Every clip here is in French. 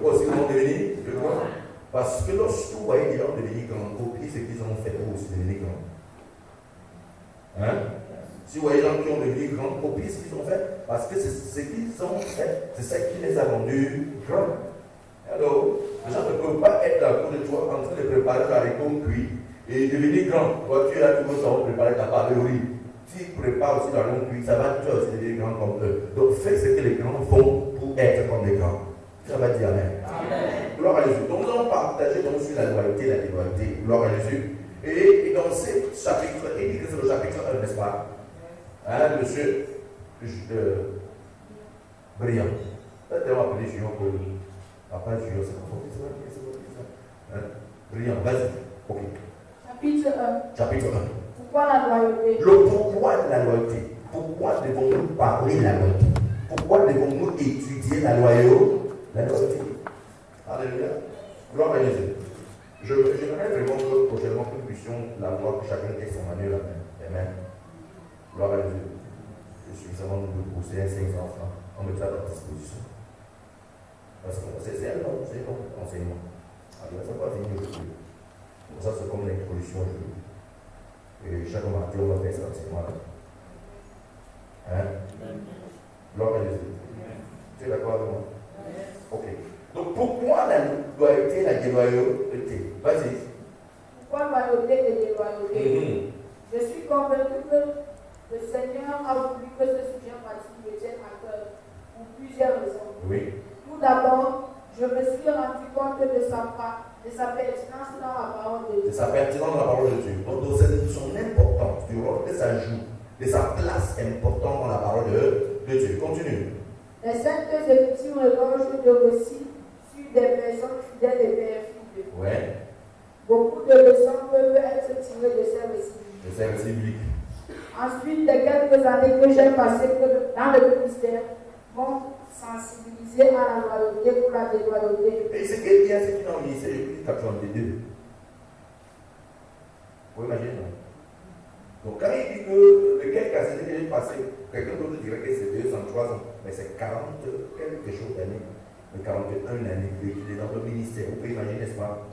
Pourquoi est-ce qu'ils vont devenir grands? Parce que lorsque vous voyez des gens devenir grands, copiez ce qu'ils ont fait pour aussi devenir grands. Hein? Si vous voyez les gens qui ont devenu grands, copiez ce qu'ils ont fait, parce que c'est ce qu'ils ont fait, c'est ça qui les a rendus grands. Alors, les gens ne peuvent pas être à côté de toi en train de préparer ta récolte cuit et devenir grand. Toi, tu es là, tu veux savoir préparer ta part de riz. Si tu prépares aussi la longue cuit, ça va, tu vas aussi devenir grand comme eux. Donc, fais ce que les grands font pour être comme les grands. Ça va dire Amen. Amen. Gloire à Jésus. Donc, nous allons partager donc sur la loyauté et la déloyauté. Gloire à Jésus. Et dans ce chapitre, il dit que c'est le chapitre 1, n'est-ce pas? Hein, monsieur Brillant. Peut-être on va appeler Julien pour papa Julien, c'est pas hein? Brillant, vas-y. Ok. Chapitre 1. Pourquoi la loyauté? Le pourquoi de la loyauté. Pourquoi devons-nous parler de la loyauté? Pourquoi devons-nous étudier la loyauté? Alléluia. Gloire à Jésus. J'aimerais vraiment que prochainement que nous puissions la voir, que chacun ait son manuel à main. Amen. Gloire à Jésus. Je suis suffisamment de pousser 5 enfants. On mettra à votre disposition. Parce que c'est un long enseignement. Alors, ça va venir aujourd'hui. Ça, c'est comme l'introduction aujourd'hui. Et chaque mardi, on va faire cet enseignement-là. Hein? Gloire à Jésus. Tu es d'accord avec moi? Ok. Donc, pourquoi la loyauté et la déloyauté? Vas-y. Pourquoi loyauté et déloyauté? Je suis convaincu que le Seigneur a voulu que ce sujet pratique me tienne à cœur pour plusieurs raisons. Oui. Tout d'abord, je me suis rendu compte de sa pertinence dans la parole de Dieu. De sa pertinence dans la parole de Dieu. Donc, de son importance, du rôle que ça joue, de sa place importante dans la parole de Dieu. Continue. Les saintes écritures regorgent de récits sur des personnes fidèles et perfides. Ouais. Beaucoup de leçons peuvent être tirées de ces récits. De ces récits bibliques. Ensuite, les quelques années que j'ai passées dans le ministère m'ont sensibilisé à la loyauté pour la déloyauté. Et c'est quelqu'un qui est dans le ministère depuis 82. Vous imaginez, non? Donc, quand il dit que les quelques années que j'ai passées, quelqu'un d'autre dirait que c'est 203 ans, mais c'est 40 quelque chose d'années. Mais 41 années qu'il est dans le ministère. Vous pouvez imaginer, n'est-ce pas?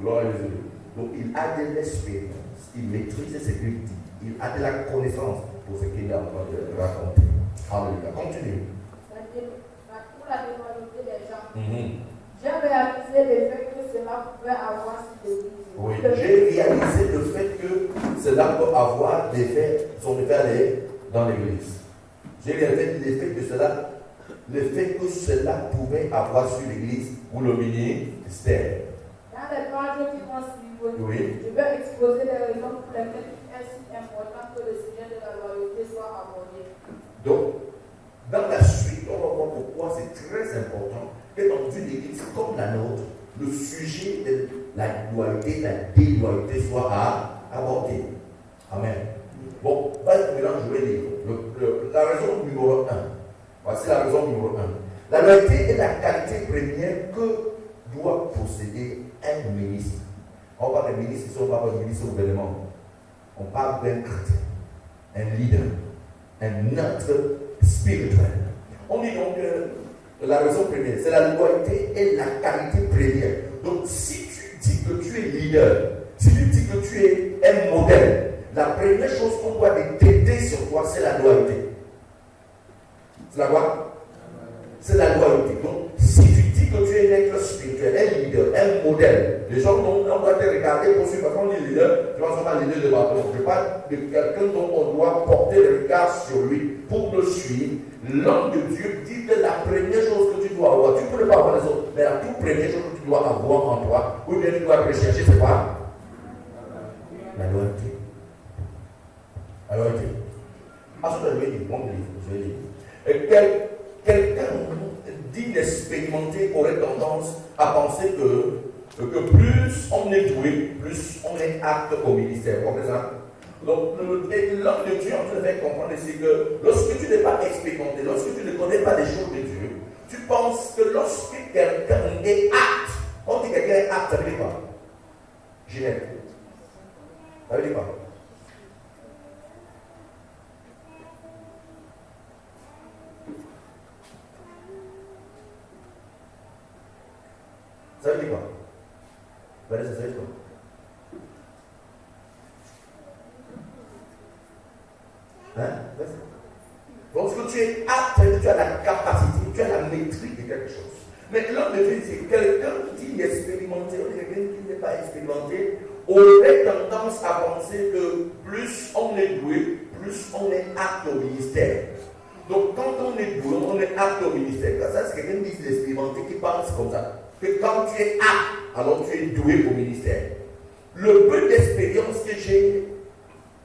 Gloire à Dieu. Donc, il a de l'expérience, il maîtrise ce qu'il dit, il a de la connaissance pour ce qu'il est en train de raconter. Alléluia. Continue. Pour la déloyauté des gens, j'ai réalisé l'effet que cela pouvait avoir sur l'Église. Oui, j'ai réalisé le fait que cela peut avoir son effet dans l'Église. J'ai réalisé l'effet que cela pouvait avoir sur l'Église ou le ministère. Dans les pages qui vont suivre, oui. Je vais exposer les raisons pour lesquelles il est si important que le sujet de la loyauté soit abordé. Donc, dans la suite, on va voir pourquoi c'est très important que dans une église comme la nôtre, le sujet de la loyauté, la déloyauté soit abordé. Amen. Bon, maintenant je vais lire la raison numéro 1. Voici la raison numéro 1. La loyauté est la qualité première que doit posséder un ministre. On parle d'un ministre, ici on parle d'un ministre au gouvernement. On parle d'un chrétien, un leader, un être spirituel. On dit donc que la raison première, c'est la loyauté et la qualité première. Donc si tu dis que tu es leader, si tu dis que tu es un modèle, la première chose qu'on doit détecter sur toi, c'est la loyauté. C'est la quoi? C'est la loyauté. Donc si tu dis que tu es un être spirituel, un leader, un modèle, les gens on doit te regarder pour suivre. Quand on dit leader, je ne pense pas leader de bâton. Je parle de quelqu'un dont on doit porter le regard sur lui pour le suivre. L'homme de Dieu dit que la première chose que tu dois avoir, tu ne peux pas avoir les autres, mais la toute première chose que tu dois avoir en toi, ou bien tu dois rechercher, c'est quoi? La loyauté. La loyauté. Ah, je vais dire, mon livre, je vais dire. Quelqu'un d'inexpérimenté aurait tendance à penser que plus on est doué, plus on est apte au ministère. Par exemple, donc l'homme de Dieu en train de faire comprendre ici que lorsque tu n'es pas expérimenté, lorsque tu ne connais pas les choses de Dieu, tu penses que lorsque quelqu'un est apte, on dit quelqu'un est apte, ça veut dire quoi? Ginette. Ça veut dire quoi? Ça veut dire quoi? Ça veut dire quoi? Hein? Donc, que tu es apte, tu as la capacité, tu as la maîtrise de quelque chose. Mais l'autre maîtrise, c'est quelqu'un qui est expérimenté ou quelqu'un qui n'est pas expérimenté aurait tendance à penser que plus on est doué, plus on est apte au ministère. Donc, quand on est doué, on est apte au ministère. Ça, c'est quelqu'un qui est expérimenté qui pense comme ça. Que quand tu es apte, alors tu es doué au ministère. Le peu d'expérience que j'ai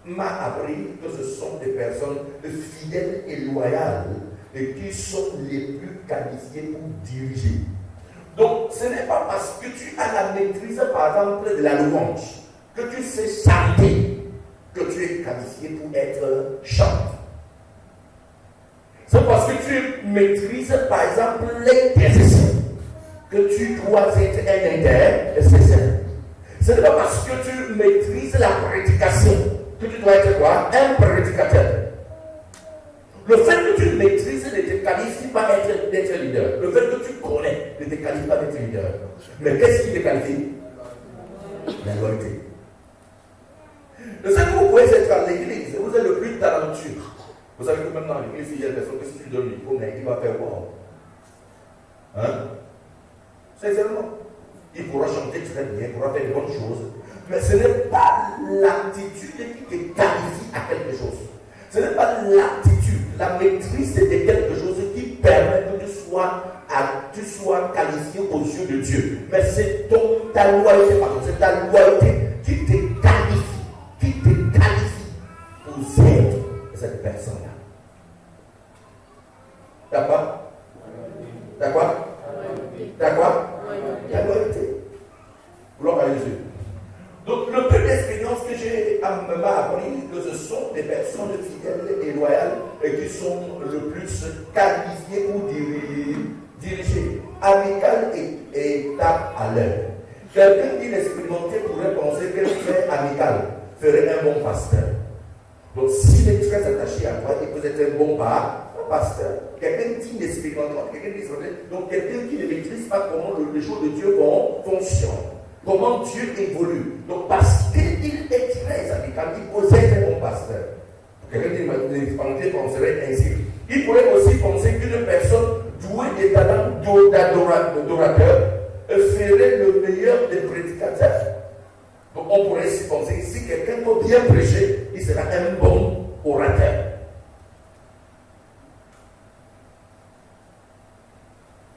m'a appris que ce sont des personnes fidèles et loyales et qui sont les plus qualifiées pour diriger. Donc, ce n'est pas parce que tu as la maîtrise, par exemple, de la louange, que tu sais chanter, que tu es qualifié pour être chanteur. C'est parce que tu maîtrises, par exemple, l'intercession, que tu dois être un intercesseur. Ce n'est pas parce que tu maîtrises la prédication que tu dois être quoi? Un prédicateur. Le fait que tu maîtrises ne te qualifie pas d'être leader. Le fait que tu connais ne te qualifie pas d'être leader. Mais qu'est-ce qui te qualifie? La loyauté. Le fait que vous pouvez être à l'église, vous êtes le plus talentueux. Vous savez que même dans l'église, il y a des personnes que si tu donnes le micro, il va faire quoi? Hein? Sincèrement. Il pourra chanter très bien, il pourra faire de bonnes choses. Mais ce n'est pas l'attitude qui te qualifie à quelque chose. Ce n'est pas l'attitude, la maîtrise de quelque chose qui permet que tu sois qualifié aux yeux de Dieu. Mais c'est ta loyauté, c'est ta loyauté qui te qualifie pour être cette personne-là. D'accord? D'accord? D'accord? La loyauté. Gloire à Jésus. Donc, le peu d'expérience que j'ai m'a appris que ce sont des personnes fidèles et loyales et qui sont le plus qualifiées pour diriger. Amical et étape à l'heure. Quelqu'un qui l'expérimenté pourrait penser qu'un frère amical ferait un bon pasteur. Donc, s'il est très attaché à toi et que vous êtes un bon pasteur, quelqu'un qui n'expérimente pas, donc quelqu'un qui ne maîtrise pas comment les choses de Dieu fonctionnent. Comment Dieu évolue. Donc, parce qu'il est très amical, il possède un bon pasteur. Quelqu'un qui l'expérimenté penserait ainsi. Il pourrait aussi penser qu'une personne douée des talents d'adorateur ferait le meilleur des prédicateurs. Donc, on pourrait aussi penser que si quelqu'un peut bien prêcher, il sera un bon orateur.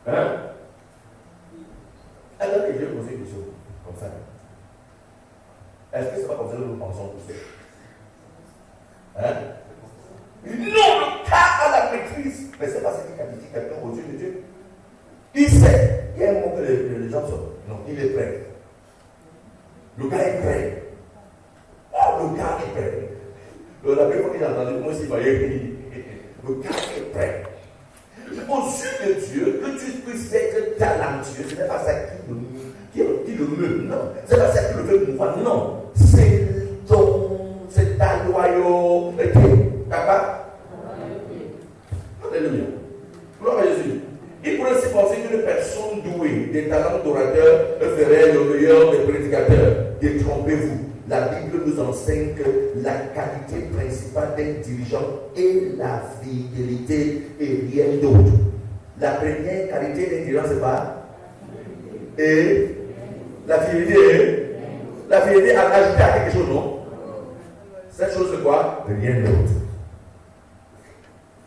Hein? Alors que je vais poser une question comme ça. Est-ce que c'est pas comme ça que nous pensons tous? Hein? Non, le cas à la maîtrise. Mais c'est pas ce qui qualifie quelqu'un au Dieu de Dieu. Il sait. Il y a un moment que les gens sont. Non, il est prêt. Le gars est prêt. Oh, le gars est prêt. La première fois qu'il a entendu, moi aussi, le gars est prêt. Aux yeux de Dieu, que tu puisses être talentueux, ce n'est pas ça qui le meut, non. C'est pas ça qui le fait mouvoir, non. C'est ta loyauté. D'accord? Alléluia. Gloire à Jésus. Il pourrait se penser qu'une personne douée des talents d'orateur ferait le meilleur des prédicateurs. Détrompez-vous. La Bible nous enseigne que la qualité principale d'un dirigeant est la fidélité et rien d'autre. La première qualité d'un dirigeant, c'est pas? Et la fidélité, a ajouté à quelque chose, non? Cette chose, c'est quoi? Rien d'autre.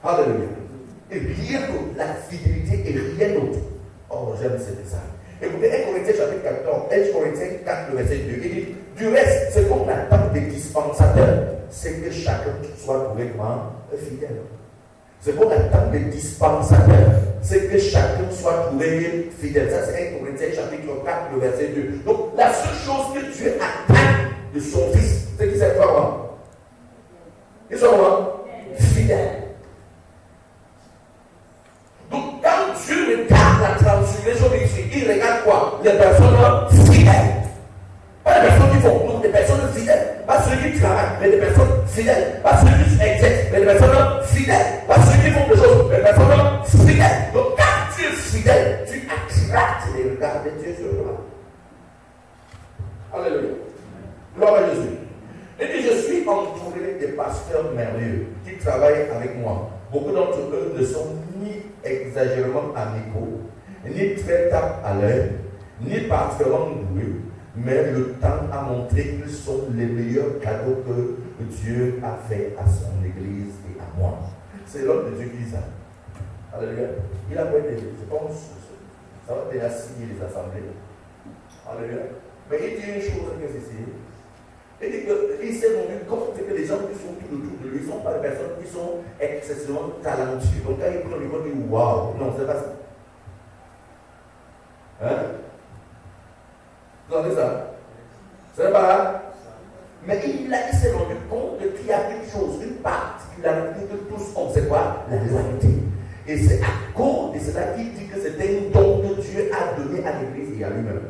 Alléluia. Et rien d'autre. La fidélité et rien d'autre. Oh, j'aime ce message. Écoutez, 1 Corinthiens chapitre 14, 1 Corinthiens 4, verset 2, il dit, du reste, ce qu'on attend des dispensateurs, c'est que chacun soit trouvé fidèle. Ce qu'on attend des dispensateurs, c'est que chacun soit trouvé fidèle. Ça, c'est 1 Corinthiens chapitre 4, verset 2. Donc, la seule chose que Dieu attend de son fils, c'est qu'il soit quoi? Qu'il soit quoi? Fidèle. Donc, quand Dieu regarde la transformation ici, il regarde quoi? Les personnes fidèles. Pas les personnes qui font, non, des personnes fidèles. Pas ceux qui travaillent, mais des personnes fidèles. Pas ceux qui exercent, mais des personnes fidèles. Pas ceux qui font des choses, mais des personnes fidèles. Donc, quand tu es fidèle, tu attractes regard de Dieu sur toi. Alléluia. Gloire à Jésus. Et puis je suis entouré des pasteurs merveilleux qui travaillent avec moi. Beaucoup d'entre eux ne sont ni exagérément amicaux, ni très tapes à l'œil, ni particulièrement doués, mais le temps a montré qu'ils sont les meilleurs cadeaux que Dieu a fait à son Église et à moi. C'est l'homme de Dieu qui dit ça. Alléluia. Il a fait des, je pense, ça va déjà signer les assemblées. Alléluia. Mais il dit une chose que c'est ici. Il dit qu'il s'est rendu compte que les gens qui sont tout autour de lui ne sont pas des personnes qui sont excessivement talentueuses. Donc quand il prend le micro, il dit waouh. Non, c'est pas ça. Hein? Vous entendez ça? C'est pas. Mais il s'est rendu compte qu'il y a une chose, une particularité que tous ont, c'est quoi? La loyauté. Et c'est à cause de cela qu'il dit que c'est un don que Dieu a donné à l'Église et à lui-même.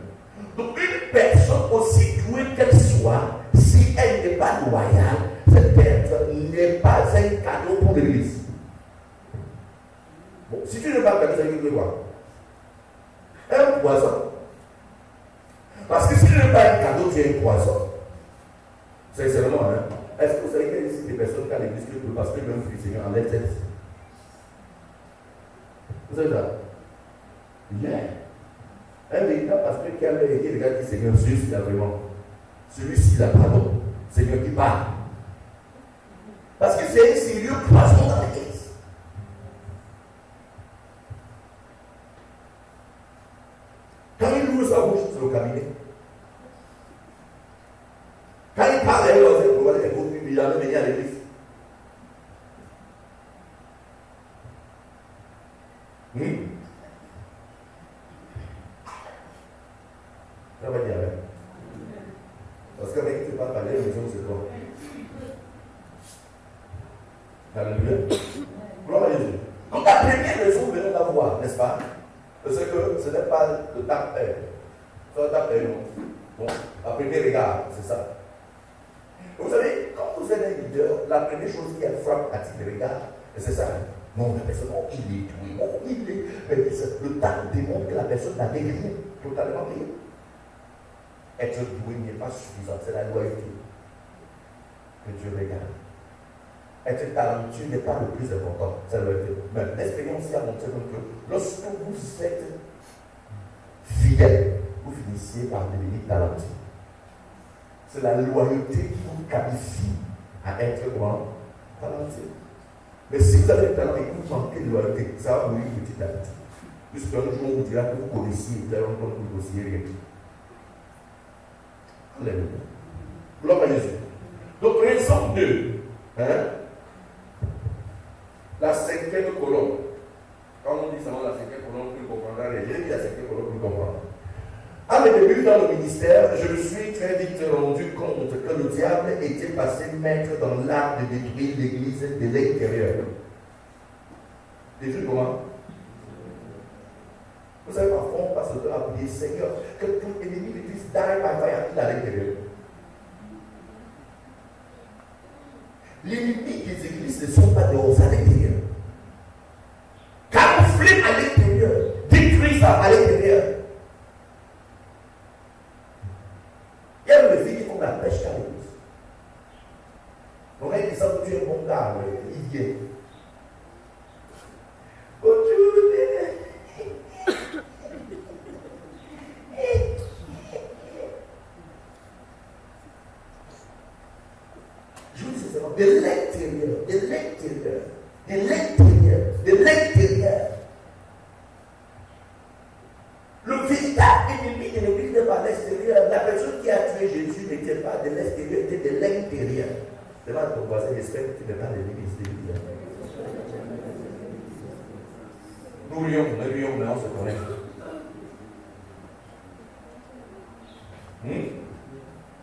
Donc une personne, aussi douée qu'elle soit, si elle n'est pas loyale, cette personne n'est pas un cadeau pour l'Église. Bon, si tu n'es pas un cadeau, ça veut dire quoi? Un poison. Parce que si tu n'es pas un cadeau, tu es un poison. Sincèrement, hein? Est-ce que vous savez qu'il y a ici des personnes qui à l'église que le pasteur même fait le Seigneur en lettres? Vous savez ça? Bien. Un véritable pasteur qui a l'air qui regarde dit Seigneur, celui-ci il a vraiment. Celui-ci il a pardon. Seigneur qui parle. Parce que c'est un sérieux poison dans l'église. Quand il ouvre sa bouche, c'est le cabinet. Quand il parle, il a venu à l'église. Ça va dire avec. Parce qu'avec qui tu parles, la maison, c'est quoi? Alléluia. Gloire à Jésus. Donc la première raison, vous venez la voir, n'est-ce pas? C'est que ce n'est pas le tape-air. C'est le tape-air, non? Bon, à premier regard, c'est ça. Vous savez, quand vous êtes un leader, la première chose qui frappe à titre de regard, c'est ça. Non, la personne, oh, il est doué, oh, il est. Mais le temps démontre que la personne n'a rien, totalement rien. Être doué n'est pas suffisant, c'est la loyauté que Dieu regarde. Être talentueux n'est pas le plus important, c'est la loyauté. Mais l'expérience a montré que lorsque vous êtes fidèle, vous finissez par devenir talentueux. C'est la loyauté qui vous qualifie à être comment? Talentueux. Mais si vous avez le talent et que vous manquez de loyauté, ça va mourir petit à petit. Puisqu'un jour on vous dira que vous connaissiez, vous allez rencontrer que vous ne connaissiez rien. Alléluia. Gloire à Jésus. Donc, raison 2. Hein? La cinquième colonne. Quand on dit seulement la cinquième colonne, vous ne comprendrez rien. J'ai dit la cinquième colonne, vous comprendrez. À mes débuts dans le ministère, je me suis très vite rendu compte que le diable était passé maître dans l'art de détruire l'église de l'intérieur. Détruire comment? Vous savez, parfois, on passe le temps à prier, Seigneur, que tout ennemi de Christ die by fire à l'intérieur. L'ennemi des églises ne sont pas dehors, à l'intérieur. Camoufler à l'intérieur, détruire ça à l'intérieur. Il y a une fille qui font la pêche à l'église. Donc, elle dit ça, tu es un bon gars, il vient. Je vous dis sincèrement, de l'intérieur, de l'intérieur, de l'intérieur, de l'intérieur. Le véritable ennemi de l'église n'est pas à l'extérieur. La personne qui a tué Jésus n'était pas de l'extérieur, était de l'intérieur. C'est pas ton voisin, j'espère que tu n'es pas de l'église de l'église. Nous lions, mais on se connaît.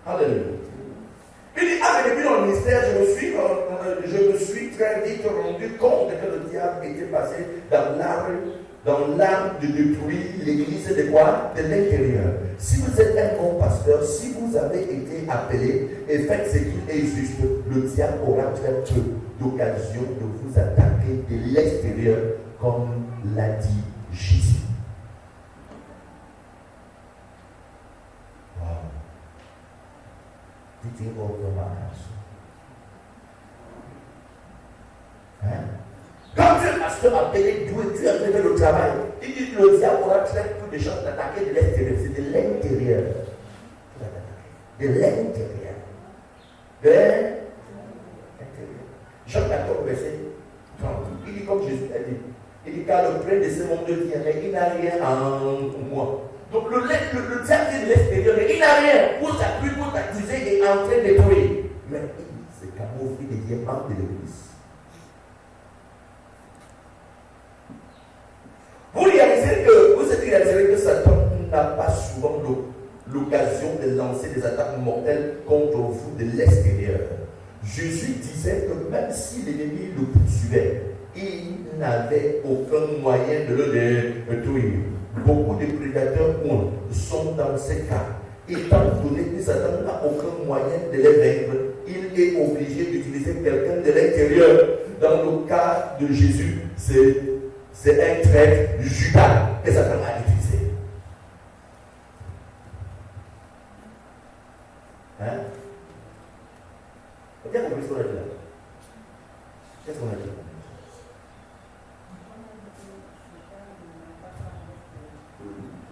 Alléluia. Il dit, avec lui dans le ministère, je me suis très vite rendu compte que le diable était passé dans l'art de détruire l'église de quoi? De l'intérieur. Si vous êtes un bon pasteur, si vous avez été appelé et faites ce qu'il est juste, le diable aura très peu d'occasion de vous attaquer de l'extérieur, comme l'a dit Jésus. quitter votre mariage. Hein? Quand tu es pasteur appelé doué, tu as fait le travail. Il dit que le diable aura très peu de chances d'attaquer de l'extérieur. C'est de l'intérieur. De l'intérieur. De l'intérieur. Jean 14, verset 30. Il dit comme Jésus a dit. Il dit car le prince de ce monde vient, mais il n'a rien en moi. Donc le diable vient de l'extérieur, mais il n'a rien pour s'appuyer, pour t'accuser et en train de détruire. Mais il s'est camouflé des diamants de l'église. Vous réalisez que Satan n'a pas souvent l'occasion de lancer des attaques mortelles contre vous de l'extérieur. Jésus disait que même si l'ennemi le poursuivait, il n'avait aucun moyen de le détruire. Beaucoup de prédateurs sont dans ces cas. Étant donné que Satan n'a aucun moyen de les vaincre, il est obligé d'utiliser quelqu'un de l'intérieur. Dans le cas de Jésus, c'est un trait Judas que Satan a utilisé. Hein? Vous avez compris ce qu'on a dit là? Qu'est-ce qu'on a dit?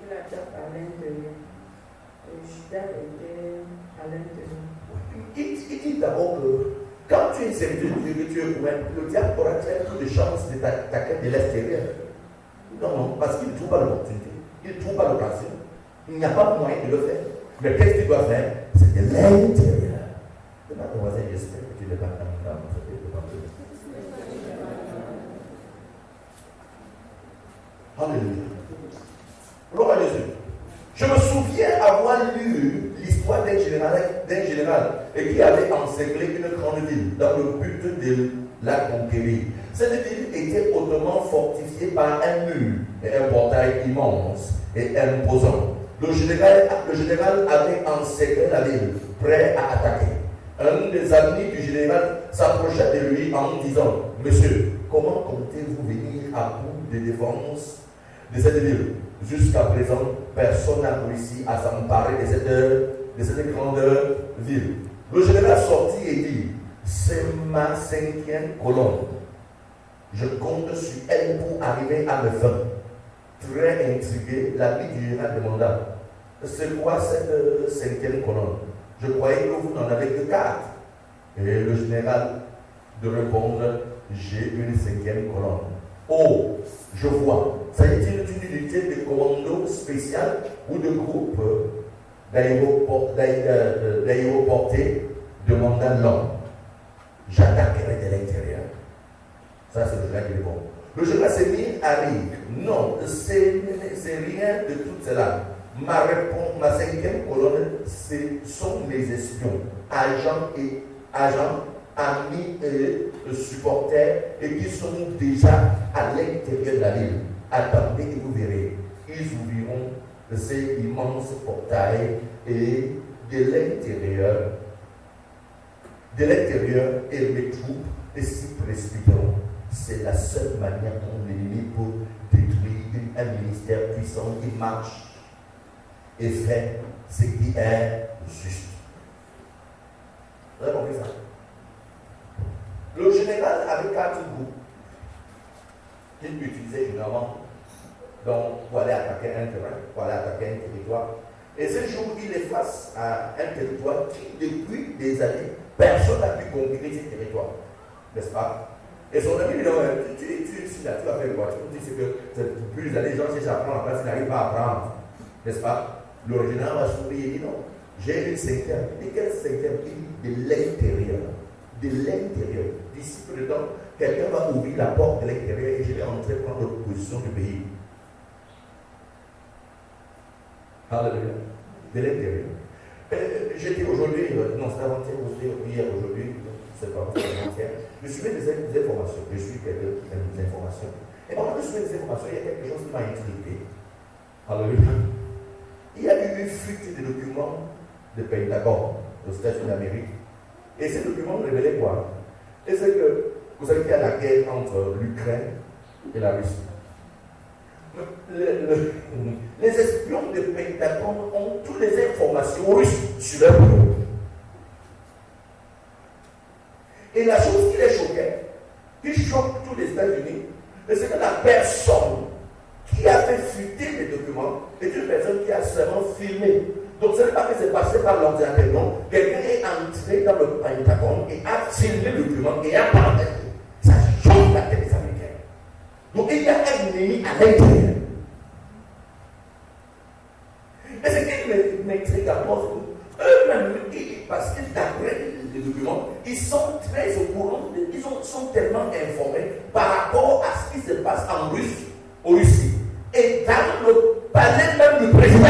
Il attaque à l'intérieur. Judas était à l'intérieur. Il dit d'abord que quand tu es serviteur de Dieu, que tu es ouvert, le diable aura très peu de chances de t'attaquer de l'extérieur. Non, parce qu'il ne trouve pas l'opportunité. Il ne trouve pas l'occasion. Il n'y a pas moyen de le faire. Mais qu'est-ce qu'il doit faire? C'est de l'intérieur. Demande à ton voisin, j'espère que tu n'es pas dans le temps. Alléluia. Gloire à Jésus. Je me souviens avoir lu l'histoire d'un général et qui avait encerclé une grande ville dans le but de la conquérir. Cette ville était hautement fortifiée par un mur et un portail immense et imposant. Le général avait encerclé la ville, prêt à attaquer. Un des amis du général s'approcha de lui en disant: Monsieur, comment comptez-vous venir à bout de défense de cette ville? Jusqu'à présent, personne n'a réussi à s'emparer de cette grande ville. Le général sortit et dit: c'est ma 5e colonne. Je compte sur elle pour arriver à mes fins. Très intrigué, l'ami du général demanda: c'est quoi cette 5e colonne? Je croyais que vous n'en avez que 4. Et le général de répondre: j'ai une 5e colonne. Oh, je vois. S'agit-il d'une unité de commando spécial ou de groupe d'aéroportés? Demanda l'homme. J'attaquerai de l'intérieur. Ça, c'est le général qui répond. Le général s'est mis à rire. Non, c'est rien de tout cela. Ma 5e colonne, ce sont mes espions, agents, amis et supporters, et qui sont déjà à l'intérieur de la ville. Attendez et vous verrez. Ils ouvriront ces immenses portails et de l'intérieur, et les troupes s'y précipiteront. C'est la seule manière dont l'ennemi peut détruire un ministère puissant qui marche et fait ce qui est juste. Vous avez compris ça? Le général avait 4 groupes qu'il utilisait généralement pour aller attaquer un terrain, pour aller attaquer un territoire. Et ce jour, il est face à un territoire qui, depuis des années, personne n'a pu conquérir ce territoire. N'est-ce pas? Et son ami lui dit: tu vas faire quoi? Tu dis que depuis des années, les gens cherchent à prendre la place, ils n'arrivent pas à prendre. N'est-ce pas? Le général va sourire et dit: non, j'ai une 5e. Et quelle 5e? Il dit: de l'intérieur. De l'intérieur. D'ici peu de temps, quelqu'un va ouvrir la porte de l'intérieur et je vais entrer prendre position du pays. Alléluia. De l'intérieur. J'étais aujourd'hui, non, c'est avant-hier, hier, aujourd'hui, c'est pas avant-hier. Je suivais des informations. Je suis quelqu'un qui aime des informations. Et pendant que je suivais des informations, il y a quelque chose qui m'a intrigué. Alléluia. Il y a eu une fuite de documents de Pentagone aux États-Unis d'Amérique. Et ces documents révélaient quoi? Et c'est que vous savez qu'il y a la guerre entre l'Ukraine et la Russie. Les espions de Pentagone ont toutes les informations russes sur leur bureau. forcément filmé. Donc ce n'est pas que c'est passé par l'ordinateur, non. Quelqu'un est entré dans le Pentagone et a filmé le document et a parlé. Ça change la tête des Américains. Donc il y a un ennemi à l'intérieur. Et ce qui m'intrigue à moi, eux-mêmes, parce que d'après les documents, ils sont très au courant, sont tellement informés par rapport à ce qui se passe en Russie. Et dans le palais même du président.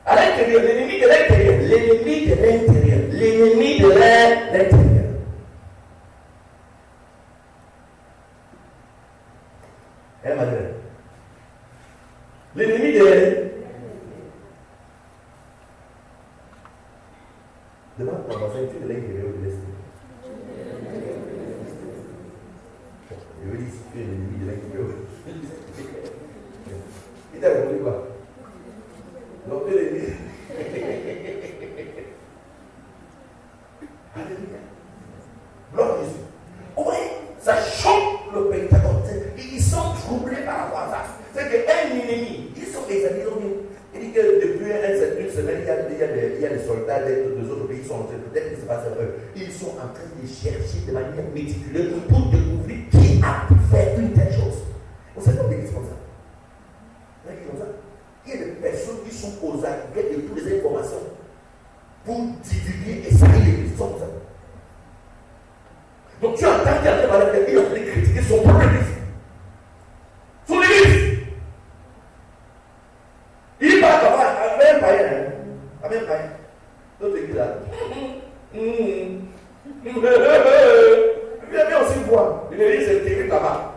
À l'intérieur, l'ennemi de l'intérieur, l'ennemi de l'intérieur, l'ennemi de l'intérieur. Eh madame, l'ennemi de l'intérieur. Demande ton voisin, tu es de l'intérieur ou de l'extérieur? Je veux dire, si tu es l'ennemi de l'intérieur. Il t'a répondu quoi? Donc tu es l'ennemi. Alléluia. Gloire à Jésus. Oui, ça choque le Pentagone. Ils sont troublés par rapport à ça. C'est qu'un ennemi, ils sont des amis. Il dit que depuis une semaine, il y a des soldats des autres pays qui sont en train de peut-être que c'est pas ça. Ils sont en train de chercher de manière méticuleuse pour découvrir qui a pu faire une telle chose. Vous savez comment ils font ça? Il y a des personnes qui sont aux aguets de toutes les informations pour divulguer et salir les questions comme ça. Donc tu entends qu'il y a des malades qui ont critiqué son propre église. Son église. Il parle à même païen. À même païen. L'autre église là. Il a bien aussi voir. Il est c'est terrible là-bas.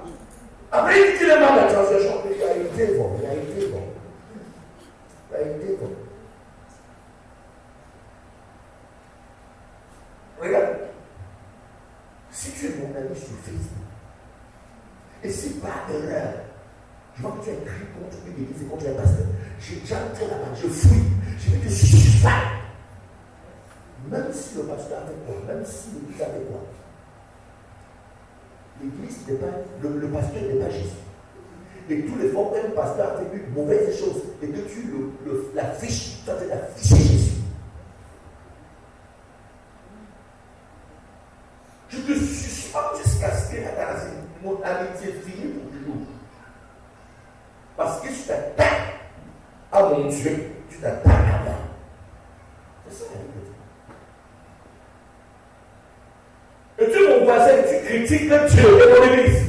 Après il dit qu'il est mal la translation. Il a été bon. Il a été bon. Il a été bon. Regarde. Si tu es mon ami sur Facebook, et si par erreur, je vois que tu as écrit contre une église et contre un pasteur, j'ai déjà entré là-bas, je fouille, je vais te suicider. Même si le pasteur avait quoi, même si l'église avait quoi, l'église n'est pas, le pasteur n'est pas Jésus. Et tous les fois qu'un pasteur a fait une mauvaise chose, et que tu l'affiches, tu as fait afficher Jésus. Je te suspends jusqu'à ce que mon amitié finisse pour toujours. Parce que tu t'attaques à mon Dieu, tu t'attaques à moi. C'est ça la vérité. Et tu, mon voisin, tu critiques Dieu et mon église.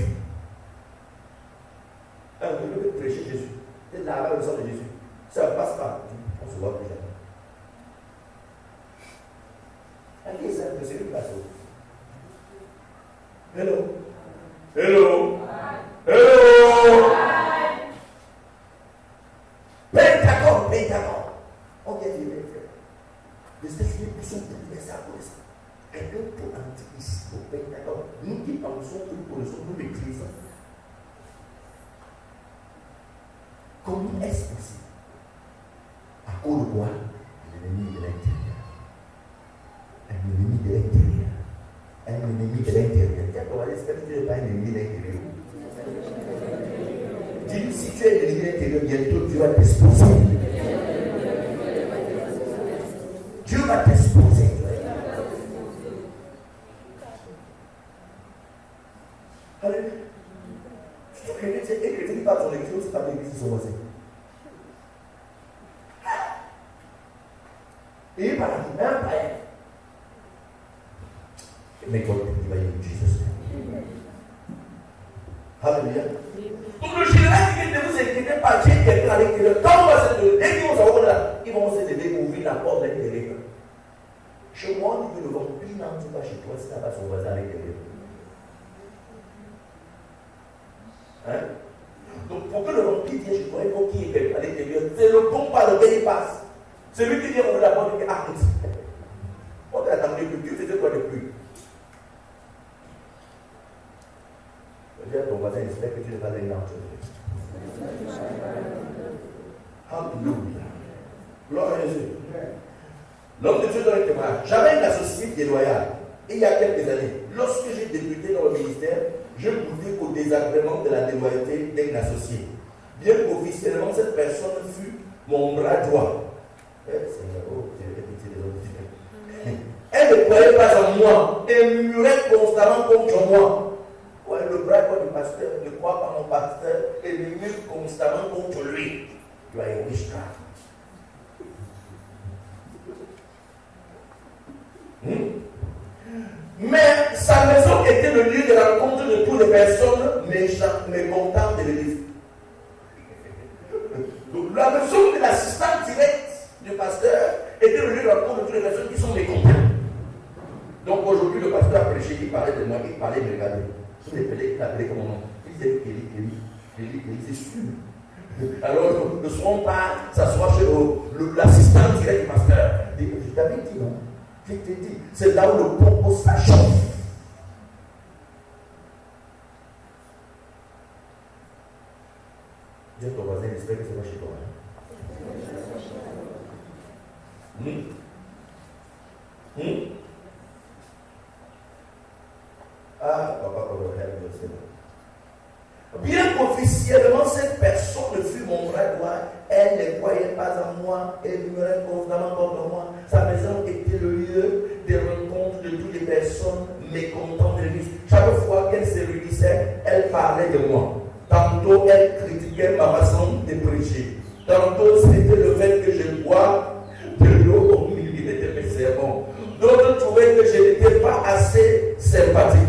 Je veux prêcher Jésus. C'est là le sang de Jésus. Ça ne passe pas. On se voit plus jamais. Allez, ça, c'est une place. Hello. Hello. Hello. Pentagone. On vient de dire, les États-Unis sont plus à cause de ça. Quelqu'un pour ici au Pentagone. Nous qui pensons que nous connaissons, nous maîtrisons. Comment est-ce possible? À cause de quoi? L'ennemi de l'intérieur. Un ennemi de l'intérieur. Un ennemi de l'intérieur. Est-ce que tu n'es pas un ennemi de l'intérieur? Dis-lui, si tu es un ennemi de l'intérieur, bientôt Dieu va t'exposer. Dieu va t'exposer. Alléluia. Si tu es chrétien qui parle de ton église, c'est pas l'église de son voisin. Et il parle de même païen. Mais God will give you Jesus. Alléluia. Donc le général dit que ne vous inquiétez pas, Dieu est quelqu'un à l'intérieur. Quand on va se lever, dès qu'ils vont savoir là, ils vont se lever, ouvrir la porte de l'intérieur. Chez moi, on dit que le vampire n'entre pas chez toi si tu n'as pas son voisin à l'intérieur. Hein? Donc pour que le vampire vienne chez toi, il faut qu'il y ait quelqu'un à l'intérieur. C'est le bon par lequel il passe. Celui qui vient ouvrir la porte, il dit, ah, on t'a attendu que Dieu faisait quoi de plus? Dis à ton voisin, j'espère que tu n'es pas un ange. Alléluia. Gloire à Jésus. L'homme de Dieu donne un témoignage. J'avais une associée déloyale. Et il y a quelques années, lorsque j'ai débuté dans le ministère, je goûtais au désagrément de la déloyauté d'un associé. Bien qu'officiellement, cette personne fut mon bras droit. Elle ne croyait pas en moi. Elle murmurait constamment contre moi. Ouais, le bras droit du pasteur ne croit pas mon pasteur et murmure constamment contre lui. Tu as un witchcraft. Mais sa maison était le lieu de rencontre de toutes les personnes mécontentes de l'église. La maison de l'assistant direct du pasteur était le lieu de rencontre de toutes les personnes qui sont mécontentes. Donc aujourd'hui, le pasteur a prêché, il parlait de moi, il parlait de regarder. Il appelait comme nom. Il disait Kelly, c'est sûr. Alors, ne serons pas s'asseoir chez l'assistant direct du pasteur. Je t'avais dit, non? Je t'ai dit, c'est là où le propos s'achauffe. Dis à ton voisin, j'espère que c'est pas chez toi. Ah, papa, bien qu'officiellement cette personne fut mon bras droit, elle ne croyait pas en moi, elle murmurait constamment contre moi. Sa maison était le lieu de rencontre de toutes les personnes mécontentes de l'église. Chaque fois qu'elle se réunissait, elle parlait de moi. Tantôt elle critiquait ma façon de prêcher. Tantôt c'était le fait que je bois de l'eau au milieu de mes sermons. D'autres trouvaient que je n'étais pas assez sympathique.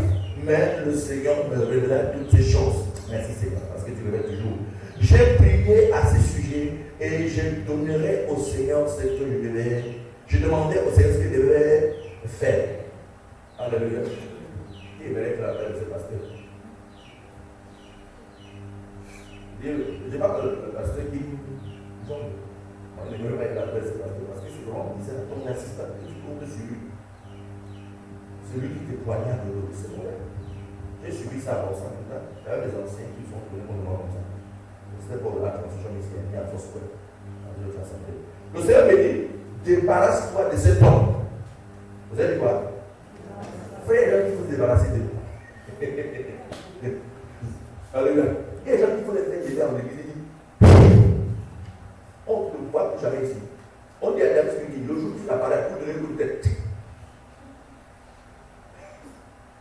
Mais le Seigneur me révéla toutes ces choses. Merci Seigneur, parce que tu le fais toujours. J'ai prié à ce sujet et je donnerai au Seigneur ce que je devais. Je demandais au Seigneur ce que je devais faire. Alléluia. Il verrait que la paix de ce pasteur. Je ne dis pas que le pasteur dit non, on ne veut pas être la paix de ce pasteur parce que c'est vraiment bizarre. Ton assistant, tu comptes sur lui. Celui qui te poignarde de l'autre, c'est vrai. J'ai suivi ça avant ça. Il y avait des anciens qui sont tournés contre moi comme ça. C'était pour la transition ici, il y a un fausse quoi. Le Seigneur me dit, débarrasse-toi de cet homme. Vous avez dit quoi? Frère, il faut se débarrasser de lui. Alléluia. Il y a des gens qui font les faire des en l'église. On ne te voit plus jamais ici. On dit à David ce qu'il dit, le jour où tu apparaît, pour donner le coup de tête.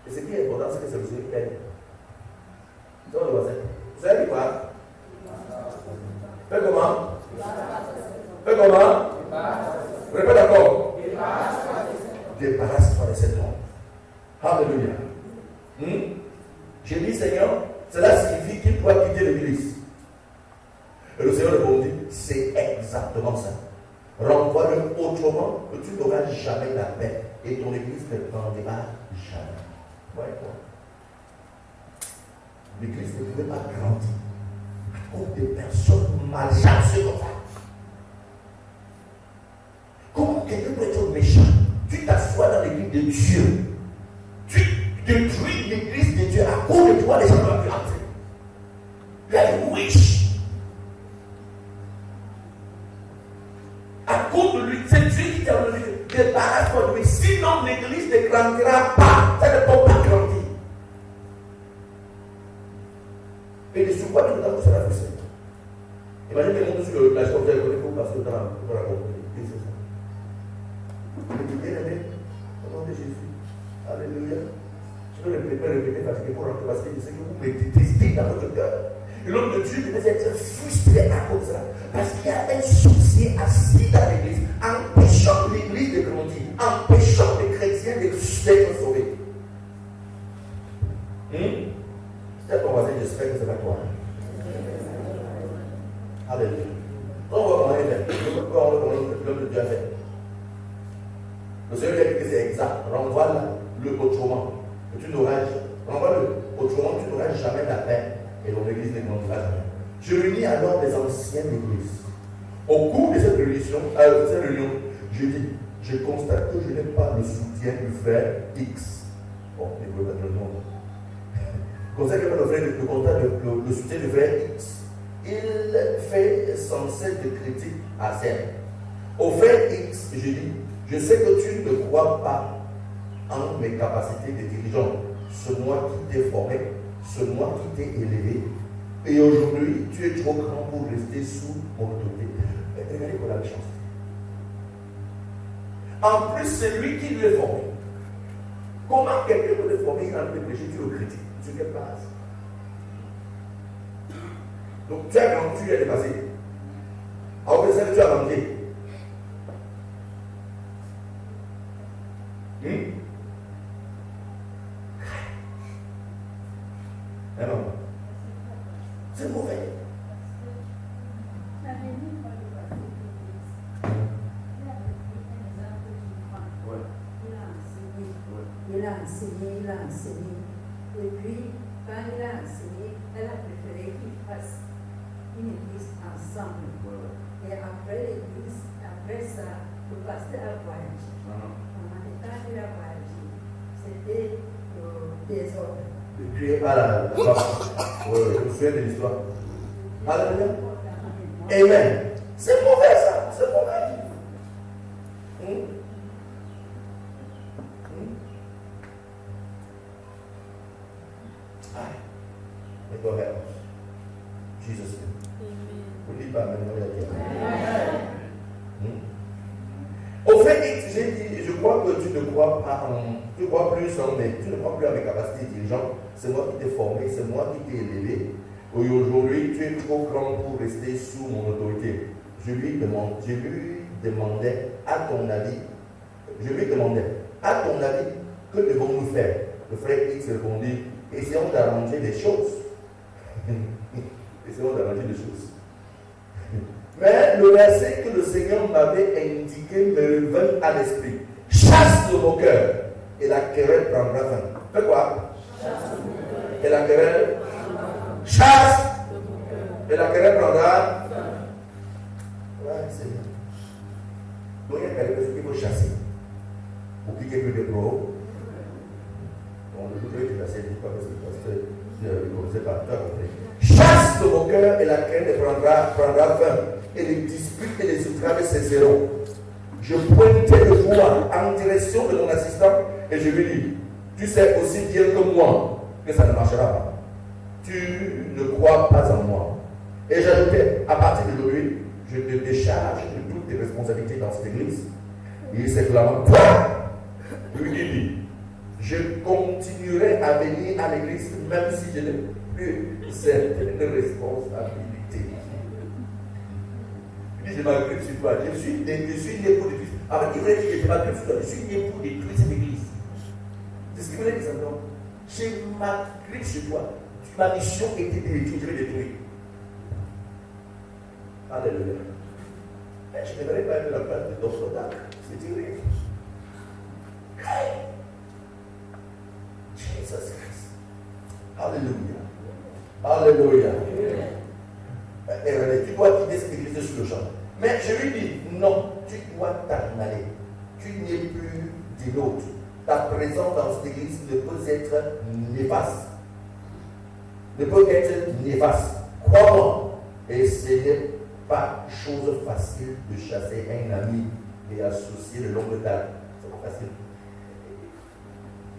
Et ce qui est important, c'est que c'est le Seigneur qui gagne. Vous savez quoi? Fais comment? Fais comment? Répète d'accord. Débarrasse-toi de cet homme. Alléluia. J'ai dit, Seigneur, cela signifie qu'il doit quitter l'église. Et le Seigneur répondit, c'est exactement ça. Renvoie-le autrement que tu n'auras jamais la paix et ton église ne grandira jamais. Ouais, quoi. L'église ne pouvait pas grandir à cause des personnes malchanceuses comme ça. Comment quelqu'un peut être méchant? Tu t'assois dans l'église de Dieu. Tu détruis l'église de Dieu à cause de toi, les gens doivent plus entrer. Tu es riche. À cause de lui, c'est Dieu qui t'a donné. Débarrasse-toi de lui. Sinon, l'église ne grandira pas. Ça ne peut pas grandir. Et de sur quoi tout le temps, ça va faire ça. Imagine que les gens sur la chose, vous allez connaître parce que vous allez raconter. Et c'est ça. Mais bien-aimé, au nom de Jésus. Alléluia. Je ne peux pas répéter parce que pour rentrer, parce que je sais que vous me détestez dans votre cœur. Et l'homme de Dieu devait être frustré à cause de ça. Parce qu'il y a un sorcier assis dans l'église, empêchant l'église de grandir, empêchant les chrétiens d'être sauvés. C'est ton voisin, j'espère que c'est pas toi. Alléluia. On va comment il fait. L'homme de Dieu a fait. Le Seigneur a dit que c'est exact. Renvoie-le autrement. Tu n'auras jamais la paix et ton église ne grandira jamais. Je réunis alors les anciens d'église. Au cours de cette réunion, je dis, je constate que je n'ai pas le soutien du frère X. Bon, il ne peut pas le nom. Je constate que le soutien du frère X. Il fait sans cesse de critiques à Serre. Au frère X, je dis, Je sais que tu ne crois pas en mes capacités de dirigeant. C'est moi qui t'ai formé, c'est moi qui t'ai élevé. Et aujourd'hui, tu es trop grand pour rester sous mon autorité. Regardez pour la méchanceté. En plus, c'est lui qui lui est formé. Comment quelqu'un peut te former dans le péché, tu le critiques? Sur quelle base? Donc tu as grandi, tu es dépassé. Alors que ça, tu as grandi. Non. C'est mauvais. Il a enseigné. Et puis, quand il a enseigné, elle a préféré qu'il fasse une église ensemble. Et après l'église, après ça, le pasteur a voyagé. Quand il a voyagé, c'était désordre. Créé par la femme. Je me souviens de l'histoire. Alléluia. Amen. C'est mauvais ça. C'est mauvais. May God help us. Jesus name. Vous dites pas maintenant, Au fait, j'ai dit, je crois que tu ne crois pas en. Tu crois plus en mais tu ne crois plus à mes capacités dirigeantes. C'est moi qui t'ai formé, c'est moi qui t'ai élevé. Et aujourd'hui, tu es trop grand pour rester sous mon autorité. Je lui demandais, à ton avis, que devons-nous faire? Le frère X répondit, essayons d'arranger des choses. Mais le verset que le Seigneur m'avait indiqué me revint à l'esprit. Chasse le moqueur et la querelle prendra fin. Fais quoi? Et la querelle chasse et la querelle prendra fin. Ouais, c'est bien. Donc il y a quelque chose qu'il faut chasser. Pour qu'il y ait plus de pro. Donc le jour où tu as dit quoi parce que ne connaissez pas, tu as compris. Chasse le moqueur et la querelle prendra fin. Et les disputes et les outrages cesseront. Je pointais le doigt en direction de mon assistant et je lui dis, tu sais aussi bien que moi que ça ne marchera pas. Tu ne crois pas en moi. Et j'ajoutais, à partir d'aujourd'hui, je te décharge de toutes tes responsabilités dans cette église. Et il s'exclama, quoi? Lui dit, je continuerai à venir à l'église même si je n'ai plus certaines responsabilités. Je m'agrippe sur toi. Je suis né pour détruire. Alors, il voulait dire que je m'agrippe sur toi. Je suis né pour détruire cette église. C'est ce qu'il voulait dire simplement. Je m'agrippe sur toi. Ma mission était de détruire. Je vais détruire. Alléluia. Mais je n'aimerais pas être la place de d'autres dames. C'est terrible. Jesus Christ. Alléluia. Alléluia. Tu dois quitter cette église sur le champ. Mais je lui dis, non, tu dois t'en aller. Tu n'es plus des nôtres. Ta présence dans cette église ne peut être néfaste. Crois-moi. Et ce n'est pas chose facile de chasser un ami et associer le longue date. C'est pas facile.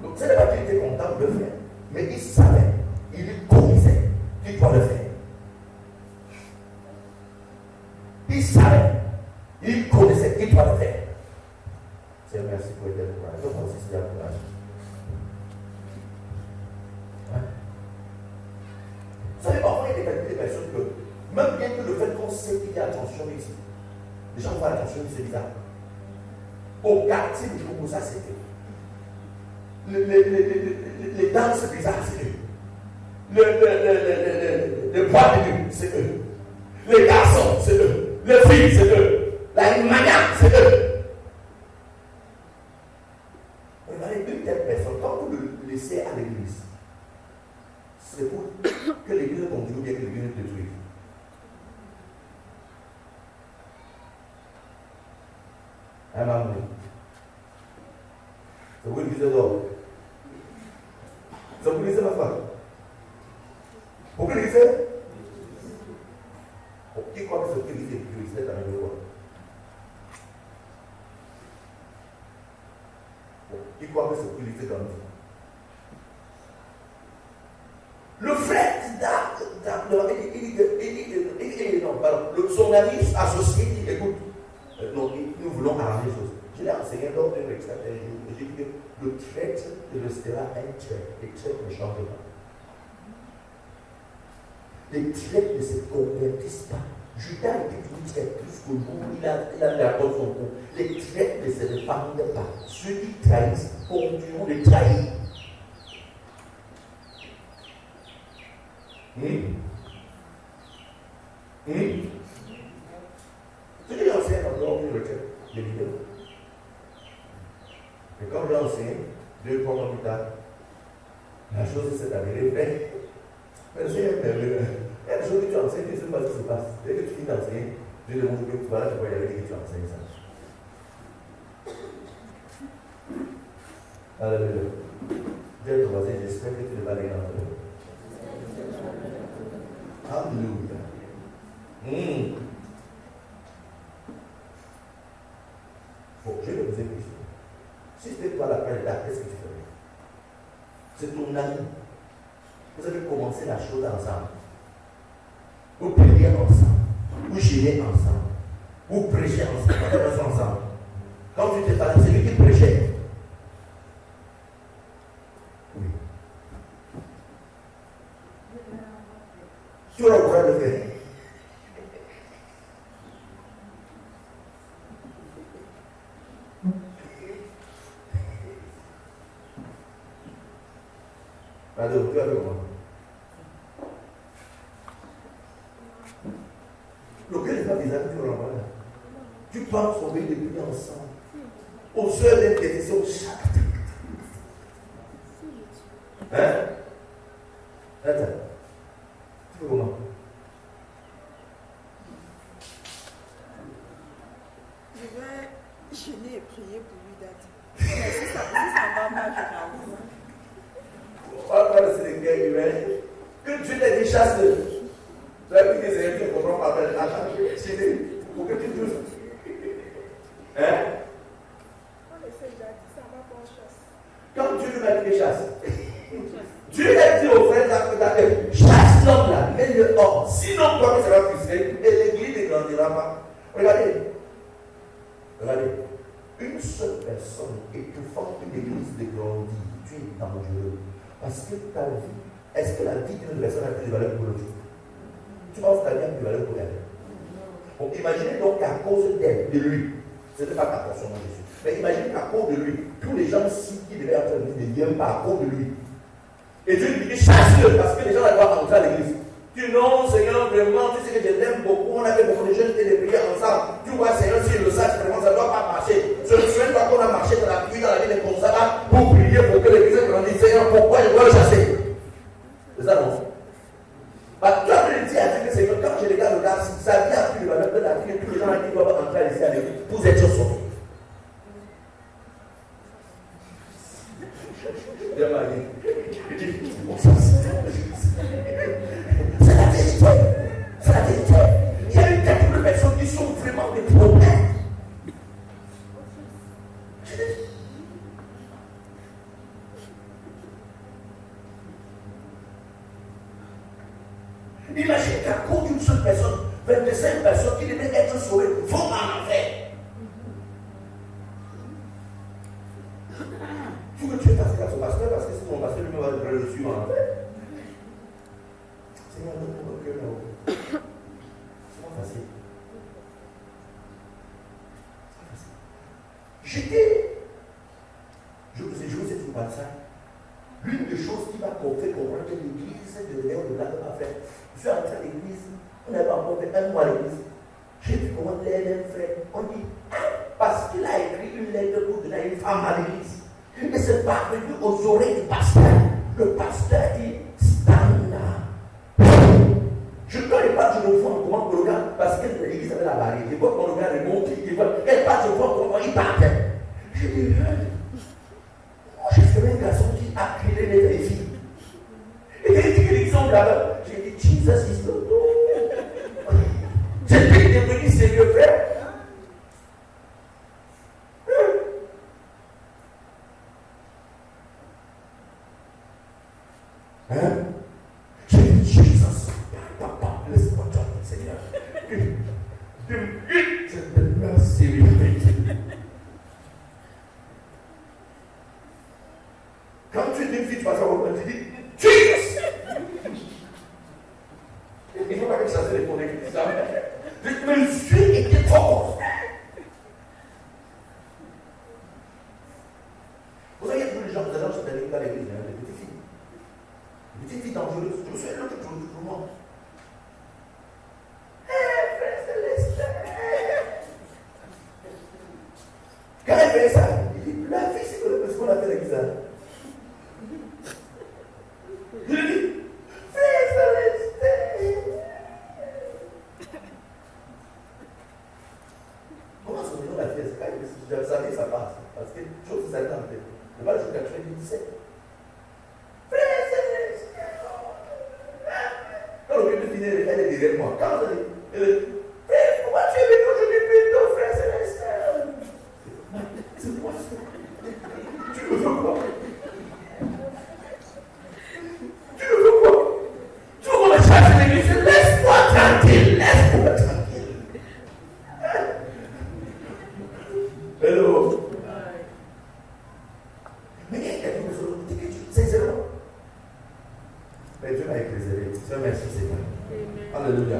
Donc, ce n'est pas qu'il était content de le faire. Mais il savait, il connaissait qu'il doit le faire. Il savait, il connaissait, il doit le faire. Seigneur, merci pour être courage. Donc, aussi, c'est un courage. Vous savez, parfois, il y a des personnes que, même bien que le fait qu'on sait qu'il y a attention ici, les gens font attention, c'est bizarre. Au quartier, où ça, c'était. Les danses bizarres, c'est eux. Les bois de nuit, c'est eux. Les garçons, c'est eux. Les filles, c'est eux. La manière, c'est eux. Regardez, une telle personne, quand vous le laissez à l'église, c'est pour que l'église continue bien que l'église ne détruise. Hein, maman? C'est vous l'église d'or. C'est vous l'église ma femme. Pourquoi l'église? Qui croit que ce que l'église est sécurité dans le droit? Bon, il croit que c'est pour lutter dans le vie. Le frère son ami associé dit écoute, nous voulons arranger les choses. Je l'ai enseigné lors d'un examen. J'ai dit que le traître restera un traître. Les traîtres ne changent pas. Les traîtres ne se convertissent pas. Judas était une traître plus que nous, il a d'abord son coup. Les traîtres ne se répandent pas. Ceux qui trahissent continuent de trahir. Ce que j'ai enseigné dans une retraite, des vidéos. Et comme j'ai enseigné, 2-3 mois plus tard, la chose s'est avérée vraie. Mais le Seigneur est merveilleux. Il y a des choses que tu enseignes, tu ne sais pas ce qui se passe. Dès que tu finis d'enseigner, Dieu demande que tu vas là, tu vas y aller et que tu enseignes ça. Alléluia. Dis à ton voisin, j'espère que tu ne vas pas les rentrer. Alléluia. Bon, je vais te poser une question. Si c'était toi la présidente, qu'est-ce que tu ferais? C'est ton ami. Vous avez commencé la chose ensemble. Vous priez ensemble. Vous gérez ensemble. Vous prêchez ensemble. Quand tu t'es parlé, c'est lui qui prêchait. Oui. Tu vas pouvoir le faire. Alors, tu vas le voir. Le cœur n'est pas bizarre que tu renvoies là. Tu penses qu'on veut depuis ensemble. Aux heures d'intercession, chaque. Hein? Attends. Tu veux comment? Je vais gêner et prier pour lui d'être. Mais si ça va mal, je vais. C'est des guerres humaines. Que Dieu t'ait dit chasse-le. Tu as dit que c'est un peu comprend par la pour que tu touches. Hein? Quand Dieu lui a dit chasse, Dieu a dit au frère d'Aquitaine, chasse l'homme là, mets-le hors. Sinon, toi, ça va frustrer et l'église ne grandira pas. Regardez. Une seule personne étouffant une église de grandir, tu es dangereux. Parce que ta vie, est-ce que la vie d'une personne a plus de valeur pour l'autre? Tu penses que ta vie a plus de valeur pour elle? Bon, imaginez donc qu'à cause d'elle, de lui, ce n'est pas ta portion, mon Jésus, mais imaginez qu'à cause de lui, tous les gens ici qui devaient entrer à l'église ne viennent pas à cause de lui. Et Dieu lui dit, chasse-le, parce que les gens doivent entrer à l'église. Tu dis non, Seigneur, vraiment, tu sais que je t'aime beaucoup, on a fait beaucoup de jeunes et de prières ensemble. Tu vois, Seigneur, si le sache, vraiment, ça ne doit pas marcher. Je me souviens pas qu'on a marché dans la pluie, dans la vie des consacrats, pour prier pour que l'église grandisse. Seigneur, pourquoi je dois le chasser? C'est ça, non? Bah, tu as dit à Dieu que Seigneur, quand je regarde le gars, sa vie a plus de valeur que la vie de tous les gens qui doivent entrer ici à l'église pour être sauvés. C'est la vérité. C'est la vérité. Il y a une catégorie de personnes qui sont vraiment des problèmes. Imagine qu'à cause d'une seule personne, 25 personnes qui devaient être sauvées vont en enfer. Tu veux que tu fasses grâce au pasteur parce que si mon pasteur lui va le suivre en enfer. Seigneur, donne-moi le cœur là-haut. C'est pas facile. Je vous ai dit tout par ça. L'une des choses qui m'a fait comprendre que l'église de Léon de Blanc m'a fait. Je suis entré à l'église, on n'avait pas encore fait un mois à l'église. J'ai vu comment l'aide un frère. On dit, parce qu'il a écrit une lettre pour donner à une femme à l'église. Et c'est parvenu aux oreilles du pasteur. Le pasteur dit, Standa. Je ne connais pas, je ne vois comment le gars, parce que l'église avait la barrière. Il voit quand le gars est monté, il voit, et pas je vois comment il partait. J'ai dit, j'ai fait un garçon qui a crié les filles. Et il dit que l'église est là-bas. J'ai dit, Jesus is Lord. J'étais devenu sérieux, frère. Hein? J'ai dit, Jésus, papa, laisse-moi t'entendre, Seigneur. Je te remercie, quand tu dis une fille, tu vas savoir, tu dis, Jesus! Il ne faut pas que ça se déconnecte. Mais le fille était trop. Vous savez, tous les gens, vous allez dans l'église, des petites filles. Des petites filles dangereuses. Je me souviens de l'autre jour, tout le monde. Frère Célestin! Quand elle fait ça, il dit, la fille, c'est ce qu'on appelle l'église. Je lui dis, Frère Célestin! Comment son nom la fille? Je savais que ça passe. Parce que chose c'est ça dans le tête. Le bal jusqu'à 97. Frère Célestin! Quand le but de finir, elle est derrière moi. Quand elle dit, Frère, pourquoi tu es venu aujourd'hui plus tôt, Frère Célestin? C'est quoi ça? Tu me veux quoi? Tu me veux quoi? Tu veux qu'on me charge de l'église? Laisse-moi tranquille, laisse-moi tranquille. Hello? Mais quelqu'un qui me dit que sincèrement. Mais Dieu m'a préservé. Merci Seigneur. Alléluia.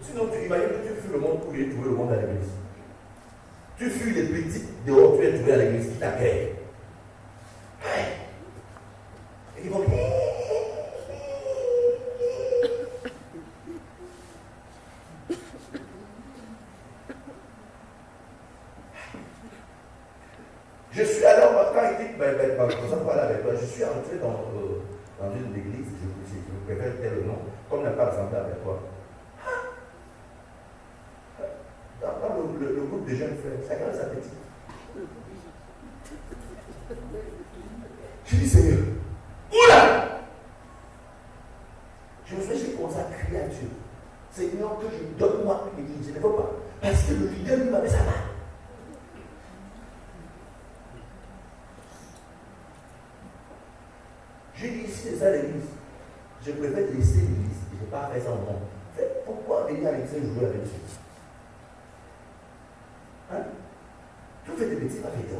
Sinon, tu imagines que tu fuis le monde pour aller trouver le monde à l'église. Tu fuis les petits dehors, tu es trouvé à l'église qui t'accueille. Et ils vont dire. Je suis alors, quand il dit, je suis entré dans une église, je préfère tel nom, comme n'a pas assemblé avec toi. Dans le groupe de jeunes frères, chacun sa petite. Je dis, Seigneur, oula! Je me suis commencé à crier à Dieu. Seigneur, que je donne-moi une église, je ne veux pas. Parce que le leader lui m'avait sa main. J'ai dit ici, c'est ça l'église. Je préfère laisser l'église. Je ne vais pas faire ça au monde. Pourquoi venir à l'église et jouer avec Dieu? Hein? Tu fais des bêtises avec Dieu.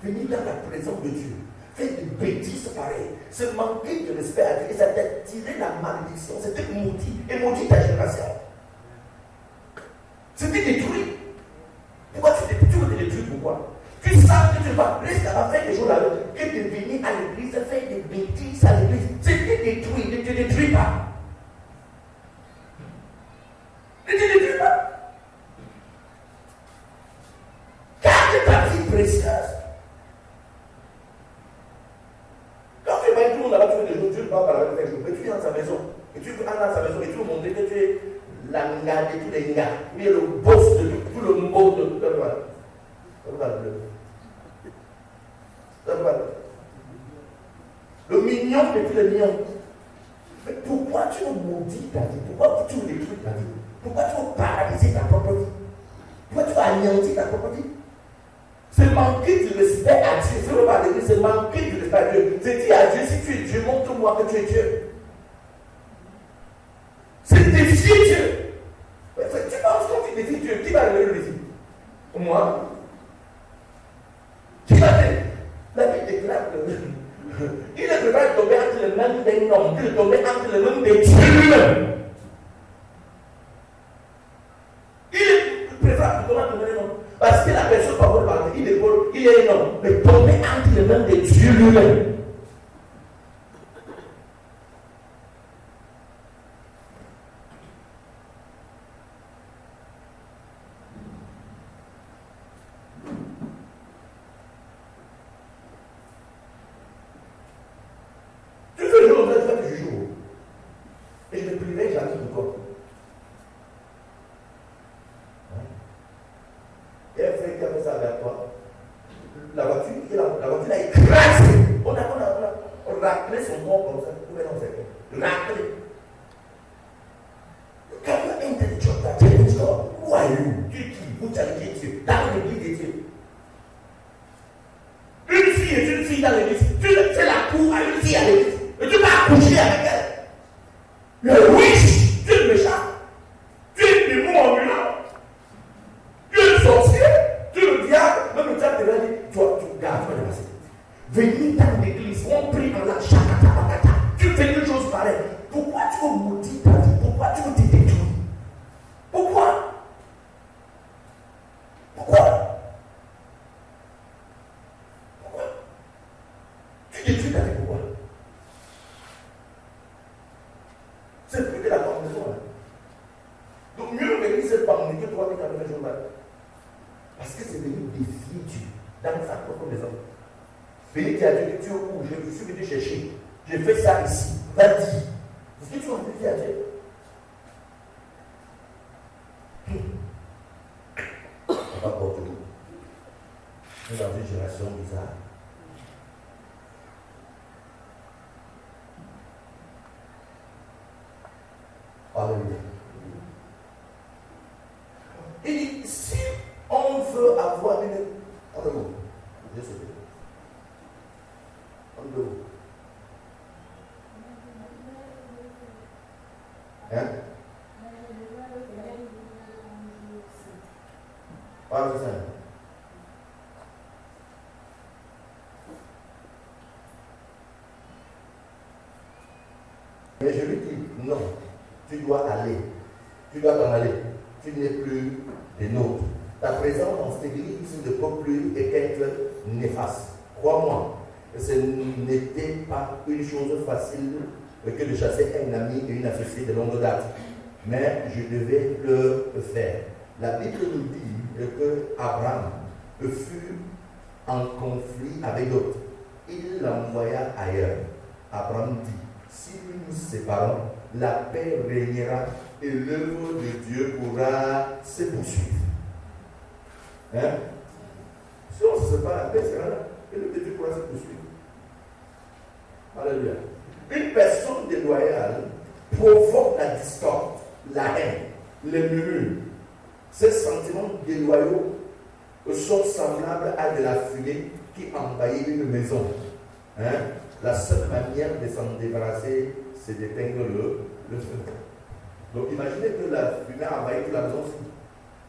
Venir dans la présence de Dieu. Faire des bêtises pareilles. Se manquer de respect à Dieu. Et ça t'a tiré la malédiction. C'était maudit. Et maudit ta génération. C'était détruit. Pourquoi tu veux te détruire? Pourquoi? Tu sens que tu vas rester à faire des choses là que de venir à l'église faire des bêtises à l'église. C'était détruit, ne te détruis pas. Ne te détruis pas. Garde ta vie précieuse. Quand tu vas tout le monde là-bas, tu fais des choses, Dieu ne va pas la faire des choses. Mais tu viens dans sa maison, et tu veux aller dans sa maison, et tu veux montrer que tu es la nga de tous les gars, tu es le boss de tout le monde de tout le monde. Le mignon de tous les mignons. Mais pourquoi tu veux maudire ta vie? Pourquoi tu veux détruire ta vie? Pourquoi tu veux paralyser ta propre vie? Pourquoi tu veux anéantir ta propre vie? C'est manquer du respect à Dieu. C'est le pas de Dieu, c'est manquer du respect à Dieu. C'est dire à Dieu, si tu es Dieu, montre-moi que tu es Dieu. C'est défier Dieu. Mais tu penses quand tu défies Dieu, qui va lever le défi? Moi? Qui va faire? La Bible déclare que il ne peut pas tomber entre les mains d'un homme, il est tombé entre les mains de Dieu lui-même. Il préfère tomber entre les mains d'un homme. Parce que la personne par contre parler, il est un homme, mais tomber entre les mains de Dieu lui-même. Et je ne plierai jamais de toi. Et un frère qui a fait ça avec toi, la voiture a écrasé. On a raclé son corps comme ça. Où est-ce qu'on s'est raclé? Quand tu as intelligent, tu as dit, où are-you? Tu es qui? Où challenger Dieu? Dans l'église de Dieu. Une fille est une fille dans l'église. Tu fais la cour à une fille à l'église. Et tu vas accoucher avec elle. Le riche, tu es le méchant. Tu es le démon ambulant. Tu es le sorcier. Tu es le diable. Même le diable te va dire, toi, tu gardes, tu vas dépasser. Venez dans l'église, on prie en la chakata. Tu fais une chose pareille. Pourquoi tu veux maudire ta vie? Pourquoi tu veux te détruire? Pourquoi? Tu détruis ta vie, pourquoi? C'est plus que la pendaison. Donc mieux l'église cette pandémie que toi qui as fait journal. Parce que c'est venu défier Dieu dans sa propre maison. Venez dire à Dieu que tu es où? Je suis venu chercher. J'ai fait ça ici. Va-t-il. Est-ce que tu vas dire à Dieu? On va pas porter. Nous sommes dans une génération bizarre. Alléluia. Il dit, si on veut avoir une... En deux mots. Je sais pas. En deux mots. Hein? Parle de ça. Mais je lui dis, non, tu dois aller. Tu dois t'en aller. Tu n'es plus des nôtres. Ta présence dans cette église ne peut plus être néfaste. Crois-moi, ce n'était pas une chose facile que de chasser un ami et une associée de longue date. Mais je devais le faire. La Bible nous dit que Abraham fut en conflit avec d'autres. Il l'envoya ailleurs. Abraham dit, si nous nous séparons, la paix régnera et l'œuvre de Dieu pourra se poursuivre. Hein? Si on se sépare, la paix sera là et l'œuvre de Dieu pourra se poursuivre. Alléluia. Une personne déloyale provoque la discorde, la haine, les murmures. Ces sentiments déloyaux sont semblables à de la fumée qui envahit une maison. Hein? La seule manière de s'en débarrasser, c'est d'éteindre le feu. Donc imaginez que la fumée envahit toute la maison.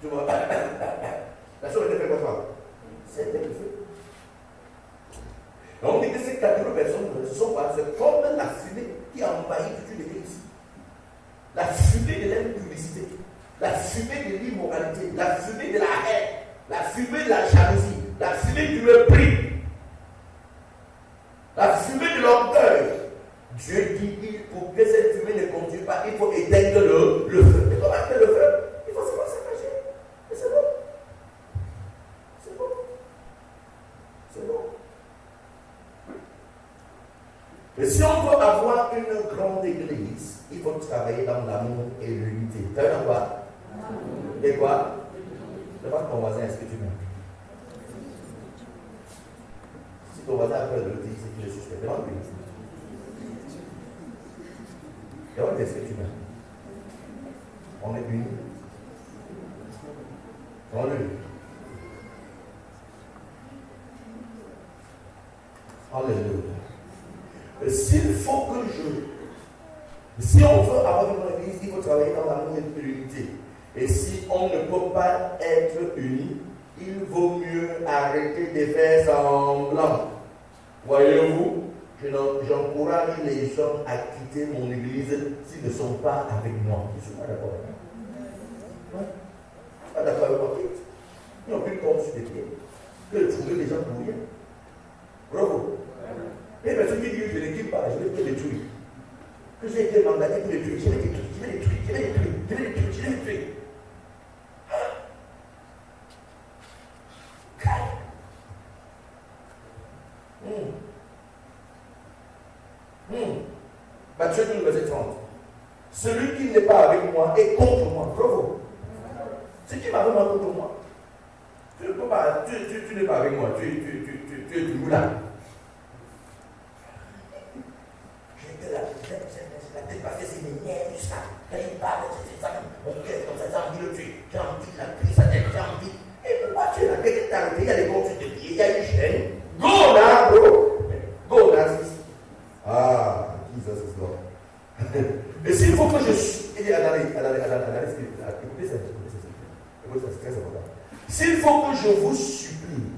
Tu vois, la chose était faite quoi? C'était le feu. On dit que ces 4 personnes ne sont pas, c'est comme la fumée qui envahit toute l'église. La fumée de l'impudicité, la fumée de l'immoralité, la fumée de la haine, la fumée de la jalousie, la fumée du mépris, la fumée de l'orgueil. Dieu dit, pour que cette fumée ne continue pas, il faut éteindre le feu. Et comment éteindre le feu? Il faut seulement s'engager. Et c'est bon. C'est bon. C'est bon. Mais si on veut avoir une grande église, il faut travailler dans l'amour et l'unité. Tu as vu quoi? Et quoi? Demande ton voisin, est-ce que tu m'aimes? Si ton voisin après le dit, c'est qu'il est suspect. Demande-lui. Demande-lui, est-ce que tu m'aimes? On est unis. Demande-lui. Alléluia. S'il faut que si on veut avoir une église, il faut travailler dans l'amour et l'unité. Et si on ne peut pas être unis, il vaut mieux arrêter de faire semblant. Voyez-vous, j'encourage les gens à quitter mon église s'ils ne sont pas avec moi. Je ne suis pas d'accord avec moi. Ouais. Pas d'accord avec moi. Ils n'ont plus de corps sur les pieds. Que de trouver des gens pour rien. Bravo. Les personnes qui disent que je ne l'équipe pas, je vais te détruire. Que j'ai été mandaté pour détruire, je vais les détruire. Matthieu 12, verset 30. Celui qui n'est pas avec moi est contre moi. Bravo. C'est qui m'a vraiment contre moi? Tu n'es pas avec moi, tu es du moulin. La tête parce que c'est mes nerfs, tout ça. Quand il parle, c'est ça. Mon cœur, comme ça, j'ai envie de le tuer. J'ai envie de la tuer, sa tête, j'ai envie. Et pourquoi tu es là? Quelqu'un t'a arrêté, il y a des comptes sur tes pieds, il y a une chaîne. Go là, bro. Go là, c'est ici. Ah, S'il faut que je vous supplie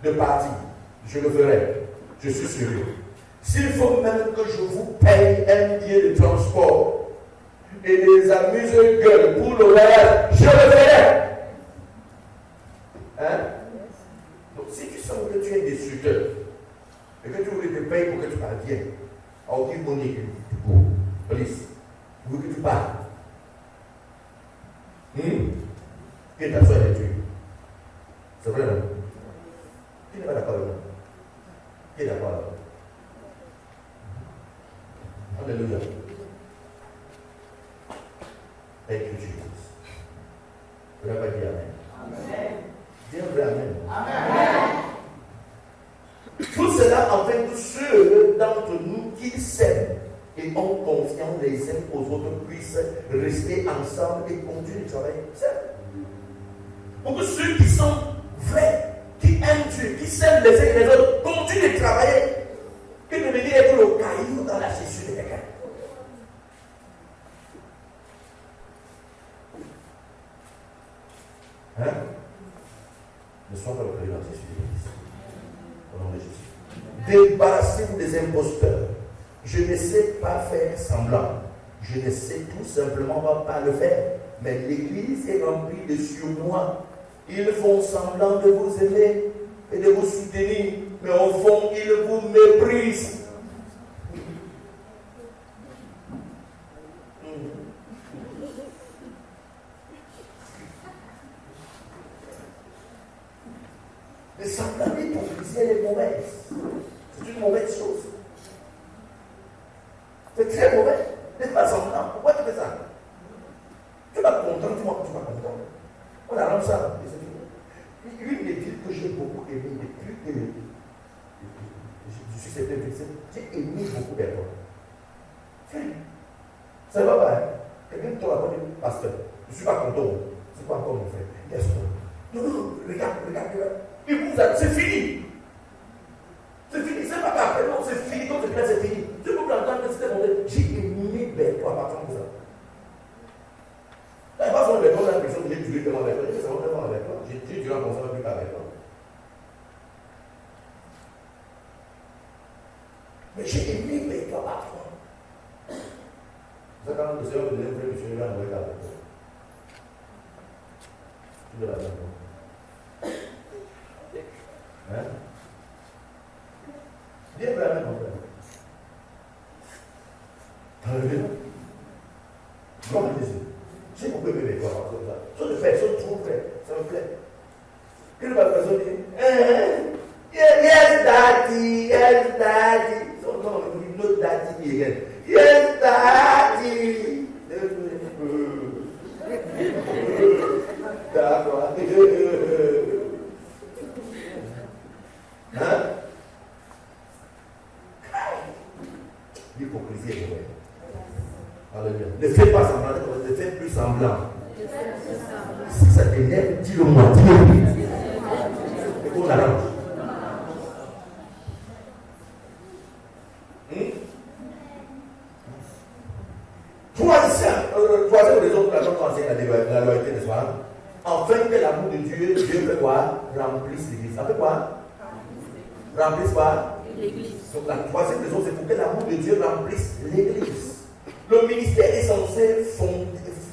de partir, je le ferai. Je suis sérieux. S'il faut même que je vous paye un billet de transport et des amuse-gueules pour le voyage, je le ferai. Hein? Donc, si tu sens que tu es destructeur et que tu voulais te payer pour que tu parviennes, I'll give money to go. Please. Je veux que tu parles. Que ta soeur est tuée. C'est vrai, non? Qui n'est pas d'accord avec moi? Qui est d'accord avec moi? Alléluia. Thank you, Jesus. Vous n'avez pas dit Amen. Amen. Dis un vrai Amen. Amen. Tout cela afin que ceux d'entre nous qui s'aiment et ont confiance les uns aux autres puissent rester ensemble et continuer de travailler seuls. Pour que ceux qui sont vrais, qui aiment Dieu, qui s'aiment les uns et les autres, continuent de travailler, que de venir être le caillou dans la chaussure de quelqu'un. Hein? Ne sois pas le caillou dans la chaussure de l'Église. Au nom de Jésus. Débarrassez-vous des imposteurs. Je ne sais pas faire semblant. Je ne sais tout simplement pas le faire. Mais l'Église est remplie de surnois. Ils font semblant de vous aimer et de vous soutenir. Mais au fond, ils vous méprisent. Le semblant d'hypocrisie, elle est mauvaise. C'est une mauvaise chose. C'est très mauvais. N'êtes pas semblant. Pourquoi tu fais ça? Tu vas content, tu vas content. On arrange ça. Une des villes que j'ai beaucoup aimé depuis que je suis certain que j'ai aimé beaucoup d'erreurs. Ça ne va pas. Hein? Quelqu'un te raconte, pasteur, je ne suis pas content. C'est pas encore mon frère. Qu'est-ce que non, regarde. Et vous, c'est fini. C'est fini, c'est pas grave. Non, c'est fini. Quand c'est fini. Tu peux l'entendre que c'était mon frère. J'ai aimé Bertrand à partir de ça. Là, il va faire Bertrand, la personne que j'ai duré devant Bertrand. C'est vraiment devant Bertrand. J'ai duré en concert plus qu'avec toi. Mais j'ai aimé Bertrand à partir. C'est quand même le Seigneur de l'Évêque que je suis là, on regarde avec toi. Tu veux la faire. Hein? Viens vraiment, mon frère. Alléluia. Gloire à Jésus. J'ai beaucoup aimé mes parents comme ça. Ce sont des personnes trop vraies. Ça me plaît. Que la personne dit, yes, daddy, yes, daddy. Non, no daddy again. Yes, daddy. D'accord. Hein? L'hypocrisie est mauvaise. Alléluia. Ne fais pas semblant, ne fais plus semblant. Si ça t'énerve, dis-le-moi. Et qu'on arrange. Troisième raison pour laquelle on enseigne la loyauté, n'est-ce pas? Afin que l'amour de Dieu fait quoi? Remplisse l'Église. Ça fait quoi? Remplisse quoi? L'Église. Donc la troisième raison, c'est pour que l'amour de Dieu remplisse l'Église. Le ministère est censé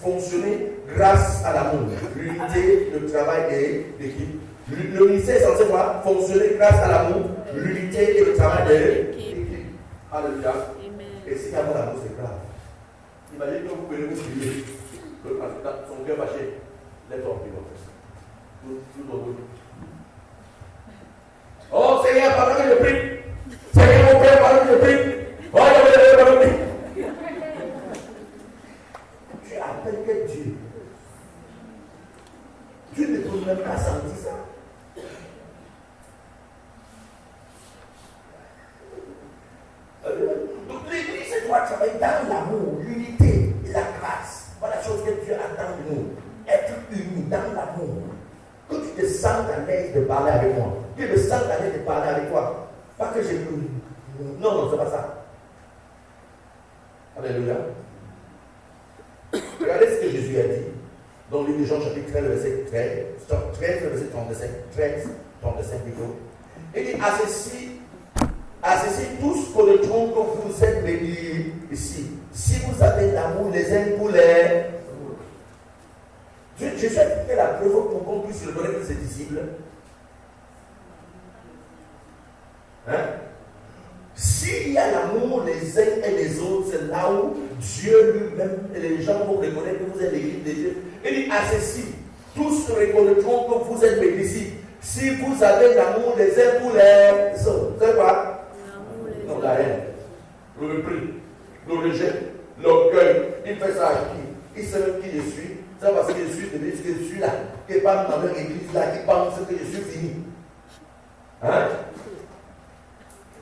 fonctionner grâce à l'amour, l'unité, le travail et l'équipe. Le ministère est censé quoi? Fonctionner grâce à l'amour, l'unité et le travail de l'équipe. Alléluia. Et s'il n'y a pas l'amour, c'est grave. Imaginez que vous pouvez vous prier, son cœur fâché, lève-toi en prière. Tout dans le oh Seigneur, pardon que je prie. Seigneur, mon Père, pardon que je prie. Oh, pardon que je prie. Tu appelles que Dieu. Dieu ne peut même pas sentir ça. Donc l'Église doit travailler dans l'amour, l'unité et la grâce. Voilà la chose que Dieu attend de nous. Être unis dans l'amour. Que tu te sens à l'aise de parler avec moi. Que je me sens à l'aise de parler avec toi. Pas que j'ai plus. Non, c'est pas ça. Alléluia. Regardez ce que Jésus a dit Dans le livre de Jean, chapitre 13, verset 13, verset 35 plutôt. Il dit, à ceci, tous connaîtront que vous êtes bénis ici. Si vous avez l'amour les uns pour les autres. Jésus a fait la preuve pour qu'on puisse reconnaître ses disciples. Hein? S'il y a l'amour les uns et les autres, c'est là où Dieu lui-même et les gens vont reconnaître que vous êtes l'église de Dieu. Il dit, à ceci, tous reconnaîtront que vous êtes bénis ici. Si vous avez l'amour les uns pour les autres. C'est quoi? Non, la haine, le mépris, le rejet, l'orgueil. Il fait ça à qui? Il sait même qui je suis. C'est parce que je suis de l'église que je suis là. Qui parle dans leur église là, qui pense que je suis fini. Hein?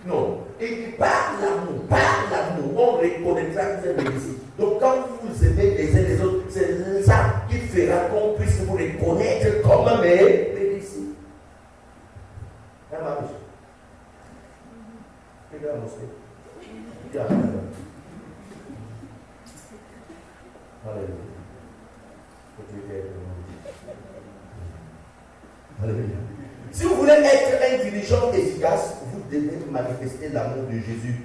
Non. Et par l'amour, on reconnaîtra que vous êtes bénis. Donc quand vous aimez les uns les autres, c'est ça qui fera qu'on puisse vous reconnaître comme bénis. Si vous voulez être intelligent et efficace, vous devez manifester l'amour de Jésus,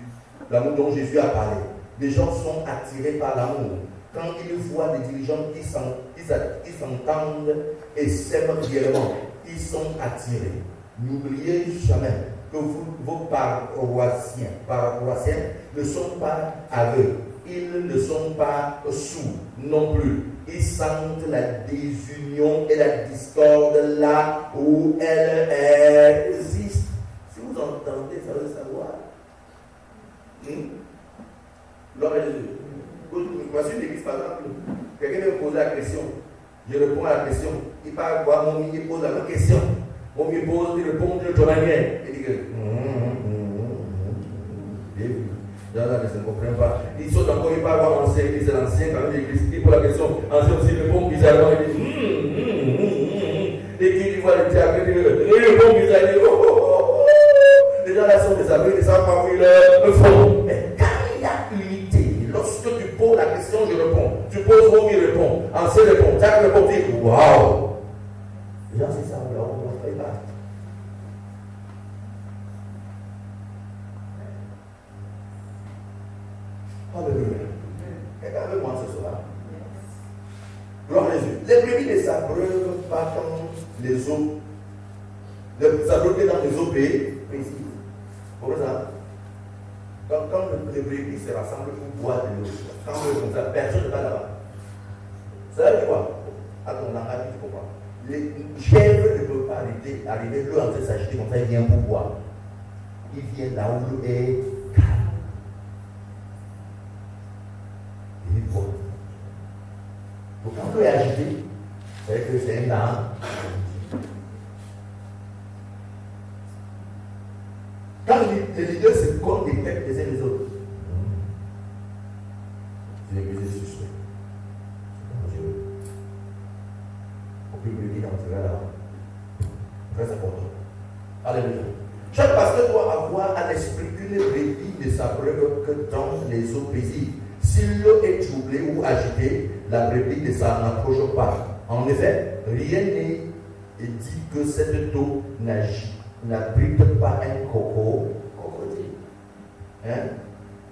l'amour dont Jésus a parlé. Les gens sont attirés par l'amour. Quand ils voient des dirigeants qui s'entendent et s'aiment réellement, ils sont attirés. N'oubliez jamais que vos paroissiens ne sont pas aveugles. Ils ne sont pas sourds non plus. Ils sentent la désunion et la discorde là où elle existe. Si vous entendez, ça veut savoir. Voici une église, par exemple. Quelqu'un me pose la question. Je réponds à la question. Il parle quoi? Mon ami pose la même question. Mon ami pose, il répond de l'autre manière. Il dit que. Je ne comprends pas. Il saute encore, il parle voir l'ancien, c'est l'ancien, quand même, il pose la question. Ancien aussi, il répond bizarrement, il dit. Et qu'il voit le théâtre, il répond bizarrement, il dit. Les gens là sont désabusés, ils ne savent pas où ils le font. Mais quand il y a unité, lorsque tu poses la question, je réponds. Tu poses où il répond. Ancien répond, Jacques répond, tu dis waouh. Les gens, c'est ça, on ne fait pas. Alléluia. Quelqu'un avec moi ce soir. Gloire à Jésus. Les brebis ne s'abreuvent pas comme les eaux. Ne s'abreuvent que dans les eaux précises. Pour ça, quand les brebis se rassemblent pour boire de l'eau, quand comme ça, personne ne va là-bas. Ça veut dire quoi? À ton langage, tu comprends. Les chèvres ne peuvent pas arriver l'eau en train de s'agiter comme ça, ils viennent pour boire. Ils viennent là où l'eau est calme. Ils boivent. Donc quand l'eau est agitée, c'est que c'est un âme. Quand les leaders se comptent des têtes les uns les autres, c'est l'église suspect. C'est dangereux. On peut le dire dans ce cas-là. Très important. Alléluia. Chaque pasteur doit avoir à l'esprit qu'une brebis ne s'abreuve que dans les eaux paisibles. Si l'eau est troublée ou agitée, la brebis ne s'en approche pas. En effet, rien n'est dit que cette eau n'abrite pas un crocodile. Hein?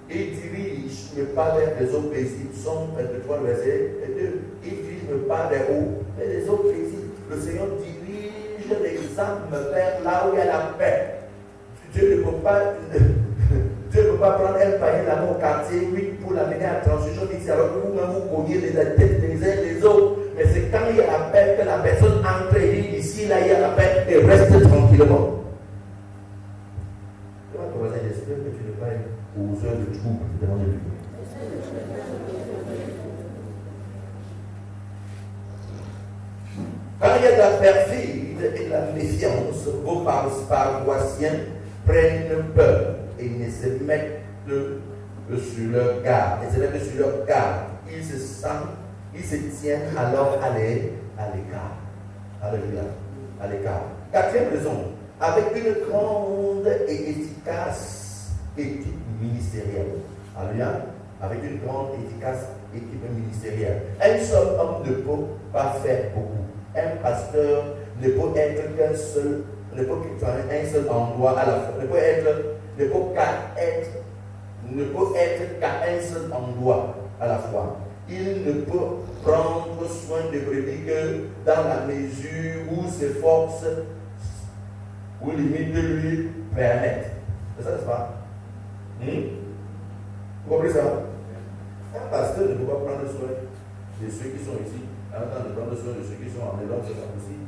Il dirige pas vers les eaux paisibles. Somme 23, verset 2. Il dirige pas vers où? Mais les eaux paisibles. Le Seigneur dirige les âmes vers là où il y a la paix. Dieu ne peut pas prendre un panier là au quartier, oui, pour l'amener à la transition ici, alors que vous-même vous cognez les têtes les uns les autres. Mais c'est quand il y a la paix que la personne entre et dit ici, là, il y a la paix et reste tranquillement. Ton voisin, j'espère que tu n'es pas aux heures de trouble devant lui. Quand il y a de la perfide et de la méfiance, vos paroissiens prennent peur et ne se mettent sur leur garde. Ils se tiennent alors à l'écart. Alléluia. À l'écart. Quatrième raison, avec une grande et efficace éthique ministérielle. Alléluia. Avec une grande et efficace équipe ministérielle. Un seul homme ne peut pas faire beaucoup. Un pasteur ne peut être qu'un seul, ne peut qu'un seul endroit à la fois. Ne peut être qu'à un seul endroit à la fois. Il ne peut prendre soin des brebis que dans la mesure où ses forces ou limites lui permettent. C'est ça, n'est-ce pas? Vous comprenez ça? Un pasteur ne peut pas prendre soin de ceux qui sont ici, en train de prendre soin de ceux qui sont en dedans, c'est pas possible.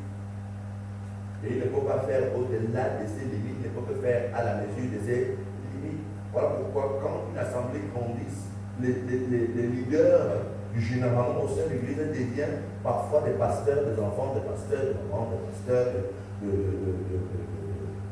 Et il ne peut pas faire au-delà de ses limites, il ne peut que faire à la mesure de ses limites. Voilà pourquoi, quand une assemblée grandisse, les leaders, généralement au sein de l'église, deviennent parfois des pasteurs, des enfants, des pasteurs, des mamans, des pasteurs,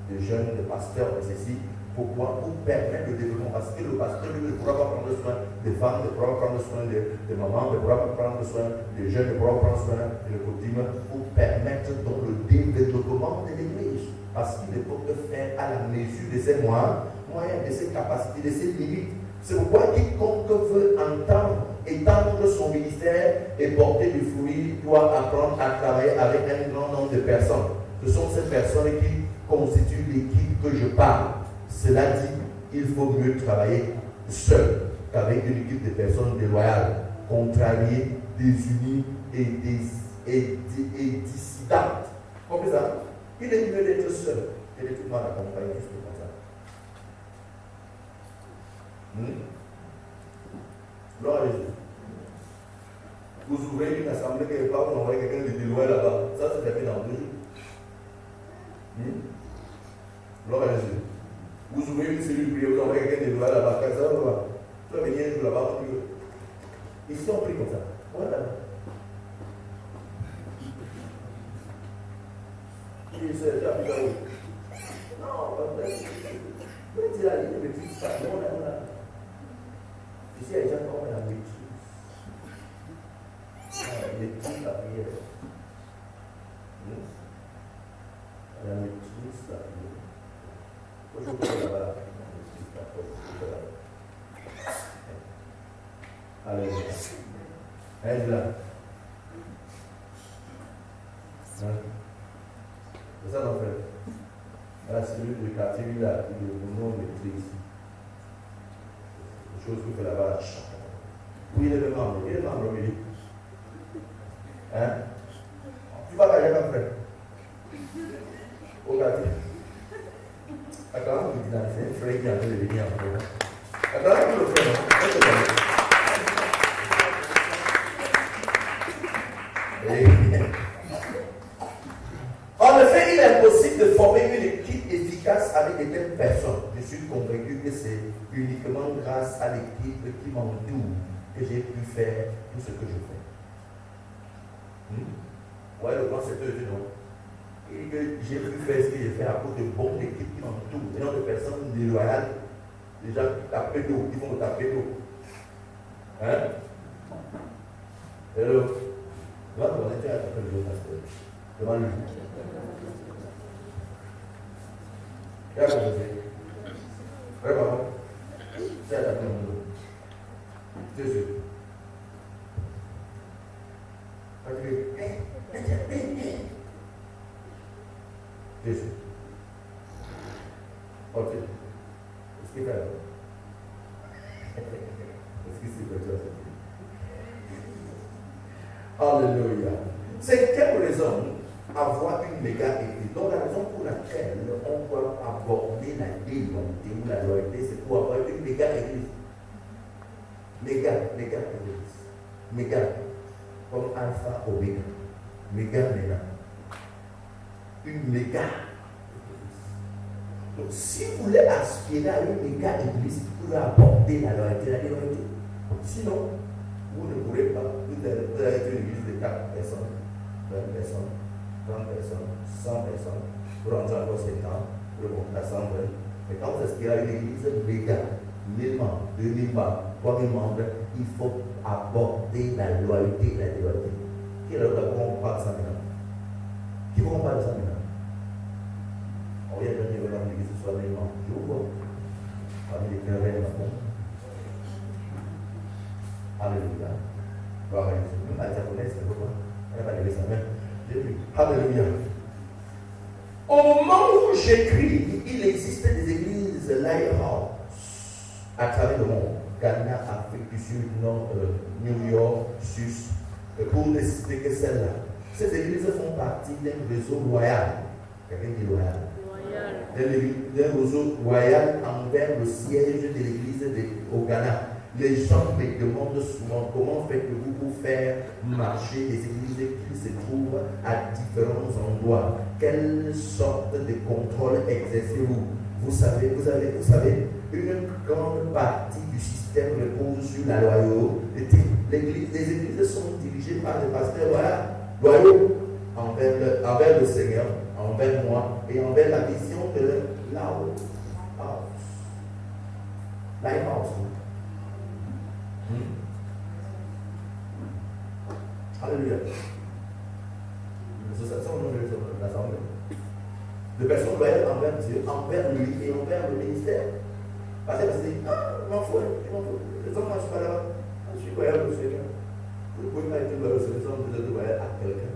des jeunes, des pasteurs, de ceci. Pourquoi? Pour permettre le développement. Parce que le pasteur, lui, ne pourra pas prendre soin des femmes, ne pourra pas prendre soin des mamans, ne pourra pas prendre soin des jeunes, ne pourra pas prendre soin des coutumes, pour permettre donc le développement de l'église. Parce qu'il ne peut que faire à la mesure de ses moyens, de ses capacités, de ses limites. C'est pourquoi quiconque veut étendre son ministère et porter du fruit doit apprendre à travailler avec un grand nombre de personnes. Ce sont ces personnes qui constituent l'équipe que je parle. Cela dit, il faut mieux travailler seul qu'avec une équipe de personnes déloyales, contrariées, désunies et dissidentes. Vous comprenez ça? Il est mieux d'être seul que d'être mal accompagné, juste comme ça. Gloire à Jésus. Vous ouvrez une assemblée quelque part, vous envoyez quelqu'un de déloyal là-bas. Ça, c'est fait dans 2 jours. Gloire à Jésus. Vous ouvrez une cellule prière, vous envoyez quelqu'un de déloyal là-bas. Ça va. Tu vas venir un jour là-bas. Ici, on prie comme ça. Voilà. Il s'est déjà mis là-haut. Non, mais tu as dit, mais tu sais, ici, il y a déjà comme la maîtrise. La maîtrise, la prière. La maîtrise, la prière. Aujourd'hui, là-bas, la maîtrise, la prière. Alléluia. Elle est là. C'est ça, mon frère. La cellule de quartier, là, le nom maîtrise. Chose que fait là-bas. Oui, il est le membre, oui. Hein? Tu vas aller, mon frère. Au quartier. Attends, c'est un frère qui a fait le venir en frère. Attends, le frère. En effet, il est impossible de former une équipe efficace avec de telles personnes. Je suis convaincu que c'est uniquement grâce à l'équipe qui m'entoure que j'ai pu faire tout ce que je fais. Ouais, le grand secteur du nom. Et que j'ai pu faire ce que j'ai fait à cause de bonnes équipes qui m'entourent, et non de personnes déloyales, des gens qui tapent d'eau, qui vont me taper d'eau. Hein? Alors, là, on était à taper de l'eau, pasteur. Demande-lui. Qu'est-ce que vous faites? Vraiment? C'est à taper de l'eau. Jésus. Jésus. Ok. Est-ce qu'il fait là? Est-ce qu'il s'est fait ça? Alléluia. C'est quelle raison avoir une méga église? Donc la raison pour laquelle on doit aborder la déloyauté ou la loyauté, c'est pour avoir une méga église. Méga église. Méga. Comme alpha, oméga. Méga, méga. Une méga église. Donc, si vous voulez aspirer à une méga église, vous devez apporter la loyauté. Sinon, vous ne pourrez pas. Vous allez être une église de 4 personnes, 20 personnes, 30 personnes, 100 personnes, pour rentrer encore 7 ans, pour monter à 120. Mais quand vous aspirez à une église méga, 1000 membres, 2000 membres, 3000 membres, il faut aborder la loyauté et la déloyauté. Qui est là où on parle de ça maintenant? Qui vont parler de ça maintenant? On vient de dire dans l'église ce soir, mais non, je vous vois. Parmi les querelles, Alléluia. Gloire à Jésus. Même la diaconesse, elle ne peut pas. Elle va lever sa main. Alléluia. Au moment où j'écris, il existe des églises Lighthouse à travers le monde. Ghana, Afrique du Sud, Nord, New York, Suisse. Pour ne citer que celle-là. Ces églises font partie d'un réseau royal. Quelqu'un dit royal. D'un réseau royal envers le siège de l'église au Ghana. Les gens me demandent souvent comment faites-vous pour faire marcher les églises qui se trouvent à différents endroits. Quelle sorte de contrôle exercez-vous? Vous savez, une grande partie du système repose sur la loyauté. Les églises sont dirigées par des pasteurs loyaux envers le Seigneur, envers moi et envers la vision de Lighthouse. Alléluia. C'est ça, on a l'assemblée. De personnes loyales envers Dieu, envers lui et envers le ministère. Parce que c'est dit, je m'en fous. Les hommes ne marchent pas là-bas. Je suis loyal au Seigneur. Vous ne pouvez pas être loyal au Seigneur sans vous être loyal à quelqu'un.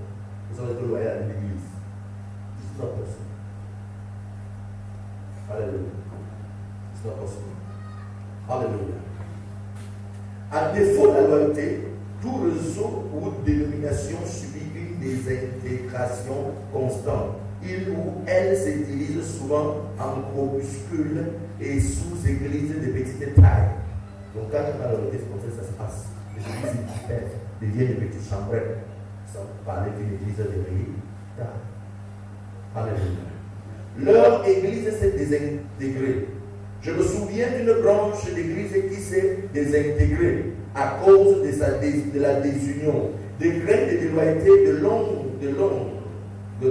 Vous êtes loyal à l'église. C'est not possible. Alléluia. C'est not possible. Alléluia. À défaut de la loyauté, tout réseau ou dénomination subit une désintégration constante. Il ou elle se divise souvent en groupuscules et sous-églises de petite taille. Donc quand la loyauté, c'est comme ça que ça se passe. Les églises différentes deviennent des petites chambrettes, sans parler d'une église de taille. Alléluia. Leur église s'est désintégrée. Je me souviens d'une branche d'église qui s'est désintégrée à cause de la désunion. Des graines de déloyauté de longue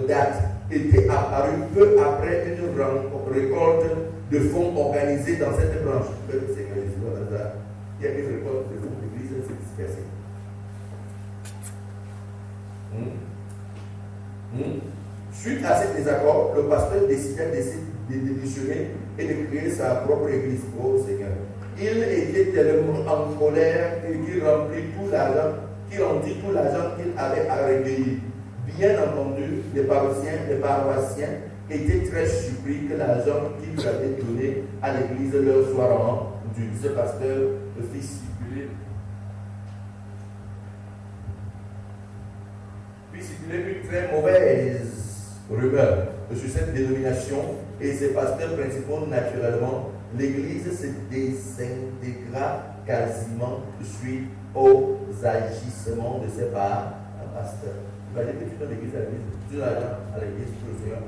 date étaient apparues peu après une récolte de fonds organisée dans cette branche. Il y a une récolte de fonds, l'église s'est dispersée. Suite à cet désaccord, le pasteur décida de démissionner et de créer sa propre église au Seigneur. Il était tellement en colère qu'il rendit tout l'argent qu'il avait à recueillir. Bien entendu, les paroissiens étaient très surpris que l'argent qu'ils avaient donné à l'église leur soit rendu. Ce pasteur fit circuler une très mauvaise rumeur sur cette dénomination et ses pasteurs principaux. Naturellement, l'église se désintégra quasiment suite aux agissements de ses pasteurs. Il fallait que tu donnes l'église à l'église, tu donnes l'argent à l'église pour le Seigneur,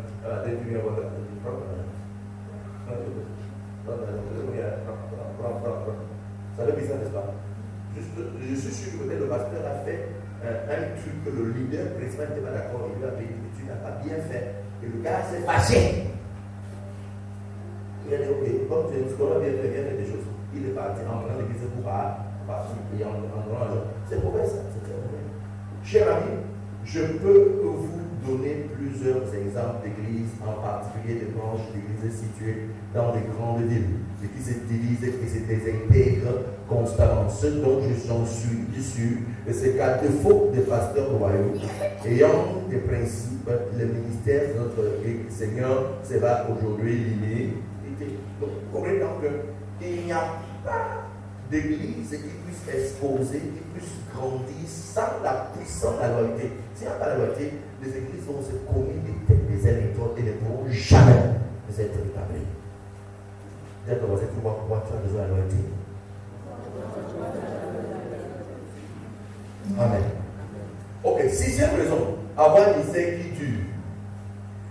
tu viens voir ça fait bizarre, n'est-ce pas? Je suis sûr que le pasteur a fait un truc que le leader principal n'était pas d'accord. Il lui a dit que tu n'as pas bien fait. Et le gars s'est fâché. Il a dit ok, comme tu as bien fait des choses. Il est parti en prenant l'église pour partir et en donnant l'argent. C'est mauvais ça, c'est très mauvais. Chers amis, je peux vous donner plusieurs exemples d'églises, en particulier des branches d'églises situées dans les grandes villes, et qui se divisent et se désintègrent constamment. Ce dont je suis sûr, c'est qu'à défaut des pasteurs royaux, ayant des principes, le ministère de notre Seigneur sera aujourd'hui limité. Donc, vous comprenez donc qu'il n'y a pas d'église qui puisse exposer, qui puisse grandir sans la puissance de la loyauté. S'il n'y a pas la loyauté, les églises vont se commettre des têtes des uns et des autres et ne pourront jamais être établies. Dis à ton voisin, tu vois pourquoi tu as besoin de la loyauté. Amen. Ok, sixième raison, avoir un ministère qui dure.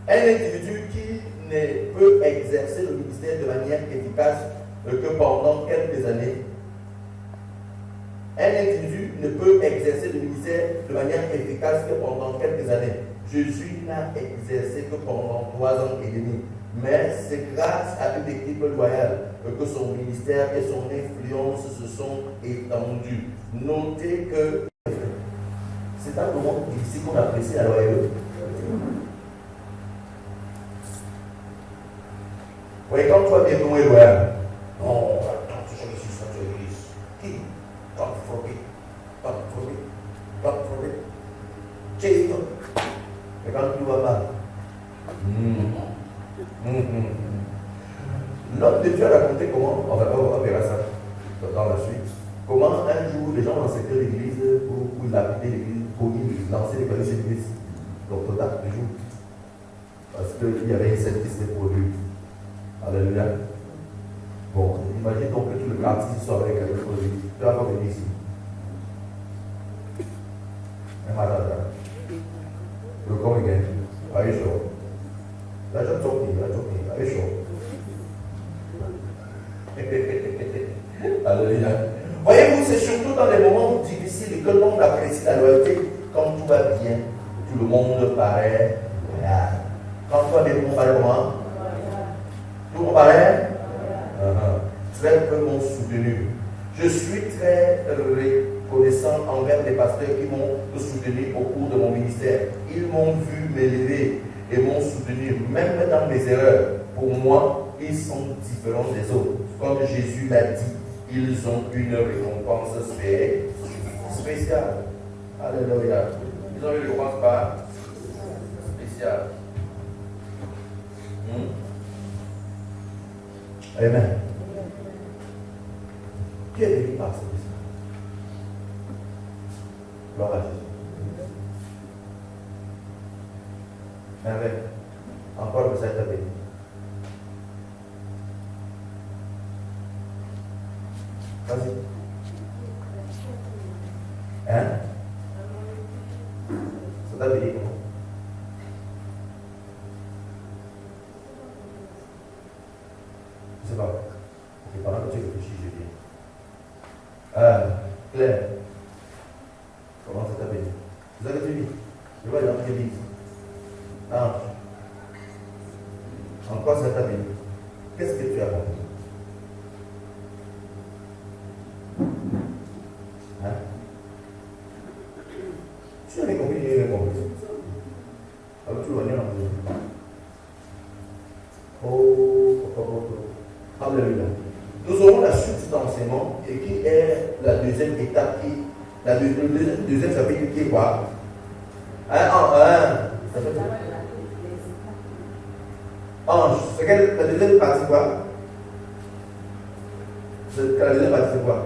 Un individu qui ne peut exercer le ministère de manière efficace que pendant quelques années. Un individu ne peut exercer le ministère de manière efficace que pendant quelques années. Jésus n'a exercé que pendant 3 ans et demi. Mais c'est grâce à une équipe loyale que son ministère et son influence se sont étendus. Notez que c'est un moment difficile qu'on apprécie la loyauté. Oui, quand toi bien loyal. Non, attends, je suis sur l'église. Qui? Quand il faut L'homme de Dieu a raconté comment, on verra ça dans la suite, comment un jour les gens dans le secteur de l'église, où il habitait l'église, où il lançait les cailloux sur l'église, l'orthodoxe du jour. Parce qu'il y avait une scène qui s'était produite. Alléluia. Bon, imagine donc que tout le quartier soit avec un produit. Tu vas pas venir ici. Un malade. You come again. Are you sure? That's just talking. Are you sure? Alléluia. Voyez-vous, c'est surtout dans les moments difficiles que l'on apprécie la loyauté. Quand tout va bien, tout le monde paraît loyal. Quand tout va bien, tout le monde paraît comment? Tout le monde paraît très peu m'ont soutenu. Je suis très reconnaissant envers les pasteurs qui m'ont soutenu au cours de mon ministère. Ils m'ont vu m'élever et m'ont soutenu, même dans mes erreurs. Pour moi, ils sont différents des autres. Comme Jésus l'a dit, ils ont une récompense spéciale. Alléluia. Ils ont une récompense pas spéciale. Amen. Qui est béni par ce message? Gloire à Jésus. Amen. Encore le message de béni. Vas-y. Hein? Ça t'a béni comment? Je ne sais pas. Ok, pendant que tu réfléchis, je viens. Claire, comment ça t'a béni? Vous avez fini? Je vois dans l'église. En quoi ça t'a béni? Qu'est-ce que tu as compris? Hein? Tu avais compris, j'ai rien compris. Alors tu vas venir en plus. Alléluia. Nous aurons la suite d'enseignement et qui est la deuxième étape, le deuxième chapitre qui est quoi? Ange. C'est la deuxième partie quoi? La deuxième partie c'est quoi?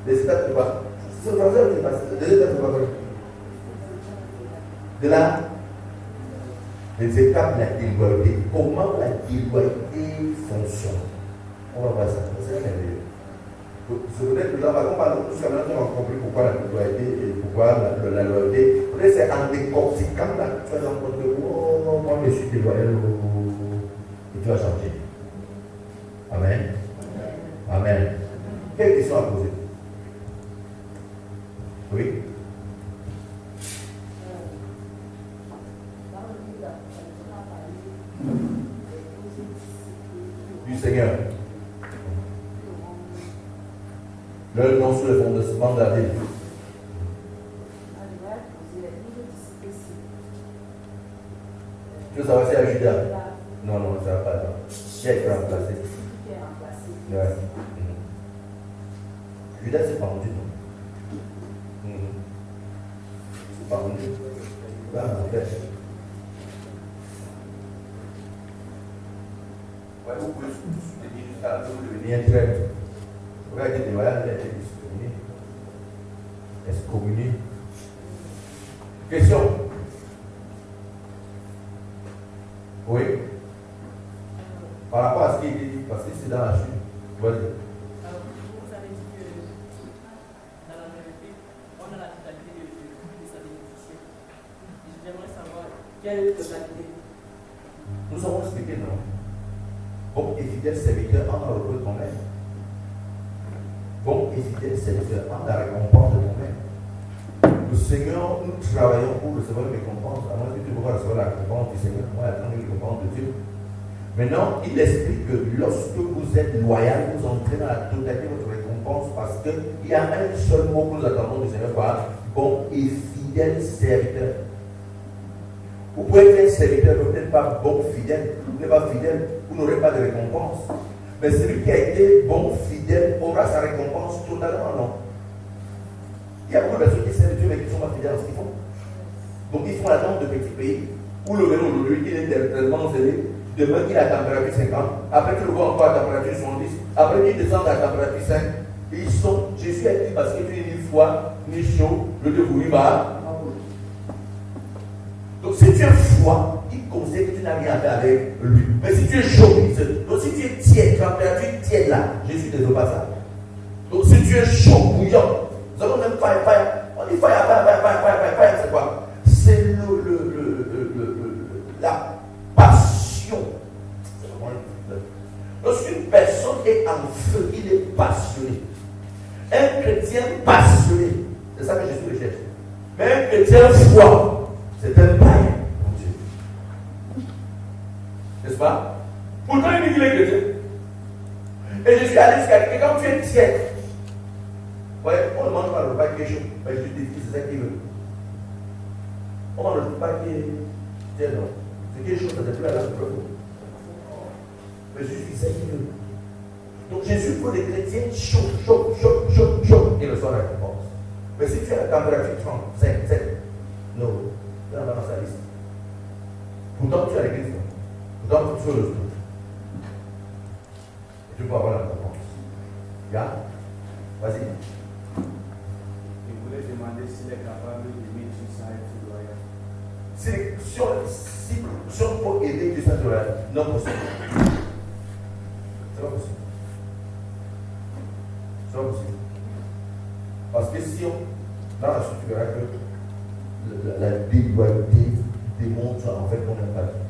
Les étapes de quoi? C'est le français ou c'est les étapes de quoi? De là. Les étapes de la déloyauté. Comment la déloyauté fonctionne? On va voir ça. C'est merveilleux. Peut-être que là, par contre, jusqu'à maintenant, on a compris pourquoi la déloyauté et pourquoi la loyauté. Peut-être c'est en décortiquant là, tu vas rencontrer, oh, moi je suis déloyal, et tu vas changer. Amen. Amen. Quelle question à poser? Oui? Du Seigneur. Leur nom sur le fondement de la ville. Tu veux savoir si c'est à Judas? Non, ça ne va pas. Qui a été remplacé? Ouais. Judas c'est pendu, non? C'est pendu. Là, en fait. Ouais, vous pouvez soutenir jusqu'à la fin, vous devenez un traître. Regardez, les voyages, il a été excommunié. Question? Oui? Par rapport à ce qui est dit, parce que c'est dans la chute. Vas-y. Alors, vous avez dit que dans la majorité, on a la totalité de sa bénéficiaire. J'aimerais savoir quelle totalité. Nous avons expliqué, non? Bon et fidèle serviteur en la repose de ton maître. Bon et fidèle serviteur en la récompense de ton maître. Le Seigneur, nous travaillons pour recevoir une récompense. À moins que tu pourras recevoir la récompense du Seigneur, moi, attendre une récompense de Dieu. Maintenant, il explique que lorsque vous êtes loyal, vous entrez dans la totalité de votre récompense parce qu'il y a un seul mot que nous attendons du Seigneur, quoi? Bon et fidèle serviteur. Vous pouvez être un serviteur, vous n'êtes pas bon, fidèle, vous n'êtes pas fidèle, vous n'aurez pas de récompense. Mais celui qui a été bon, fidèle, aura sa récompense totalement, non? Il y a beaucoup de personnes qui servent Dieu mais qui ne sont pas fidèles à ce qu'ils font. Donc ils font la danse de petits pays où le gars aujourd'hui, il est tellement zélé. demain il est à température 50, après tu le vois encore à température 70, après il descend à température 5. Et ils sont, Jésus a dit parce que tu es ni froid, ni chaud, je te vous va. Donc si tu es froid, il conseille que tu n'as rien à faire avec lui. Mais si tu es chaud, donc si tu es tiède, température tiède là, Jésus ne te veut pas ça. Donc si tu es chaud, bouillant, nous allons même fire. On dit fire, c'est quoi? C'est la passion. Lorsqu'une personne est en feu, il est passionné. Un chrétien passionné, c'est ça que Jésus recherche. Mais un chrétien froid, c'est un païen, mon Dieu. N'est-ce pas? Pourtant, il dit qu'il est chrétien. Et Jésus a dit jusqu'à dire que quand tu es tiède, ouais, on ne mange pas le repas qui est chaud. Mais Jésus dit que c'est ça qu'il veut. On mange le repas qui est tiède, non. Ce qui est chaud, ça n'est plus à la preuve. Mais Jésus dit c'est ça qu'il veut. Donc Jésus veut des chrétiens chauds, et le soir la récompense. Mais si tu as la température 30, 5, 7, non, tu n'as pas dans sa liste. Pourtant tu as l'église, pourtant tu fais le truc. Et tu peux avoir la récompense. Ya? Vas-y. Il voulait demander s'il est capable d'aimer tout ça et tout loyal. Si on peut aider tout ça, non possible. C'est pas possible. C'est pas possible. Parce que si on, dans la suite, tu verras que la déloyauté démontre en fait qu'on n'aime pas Dieu.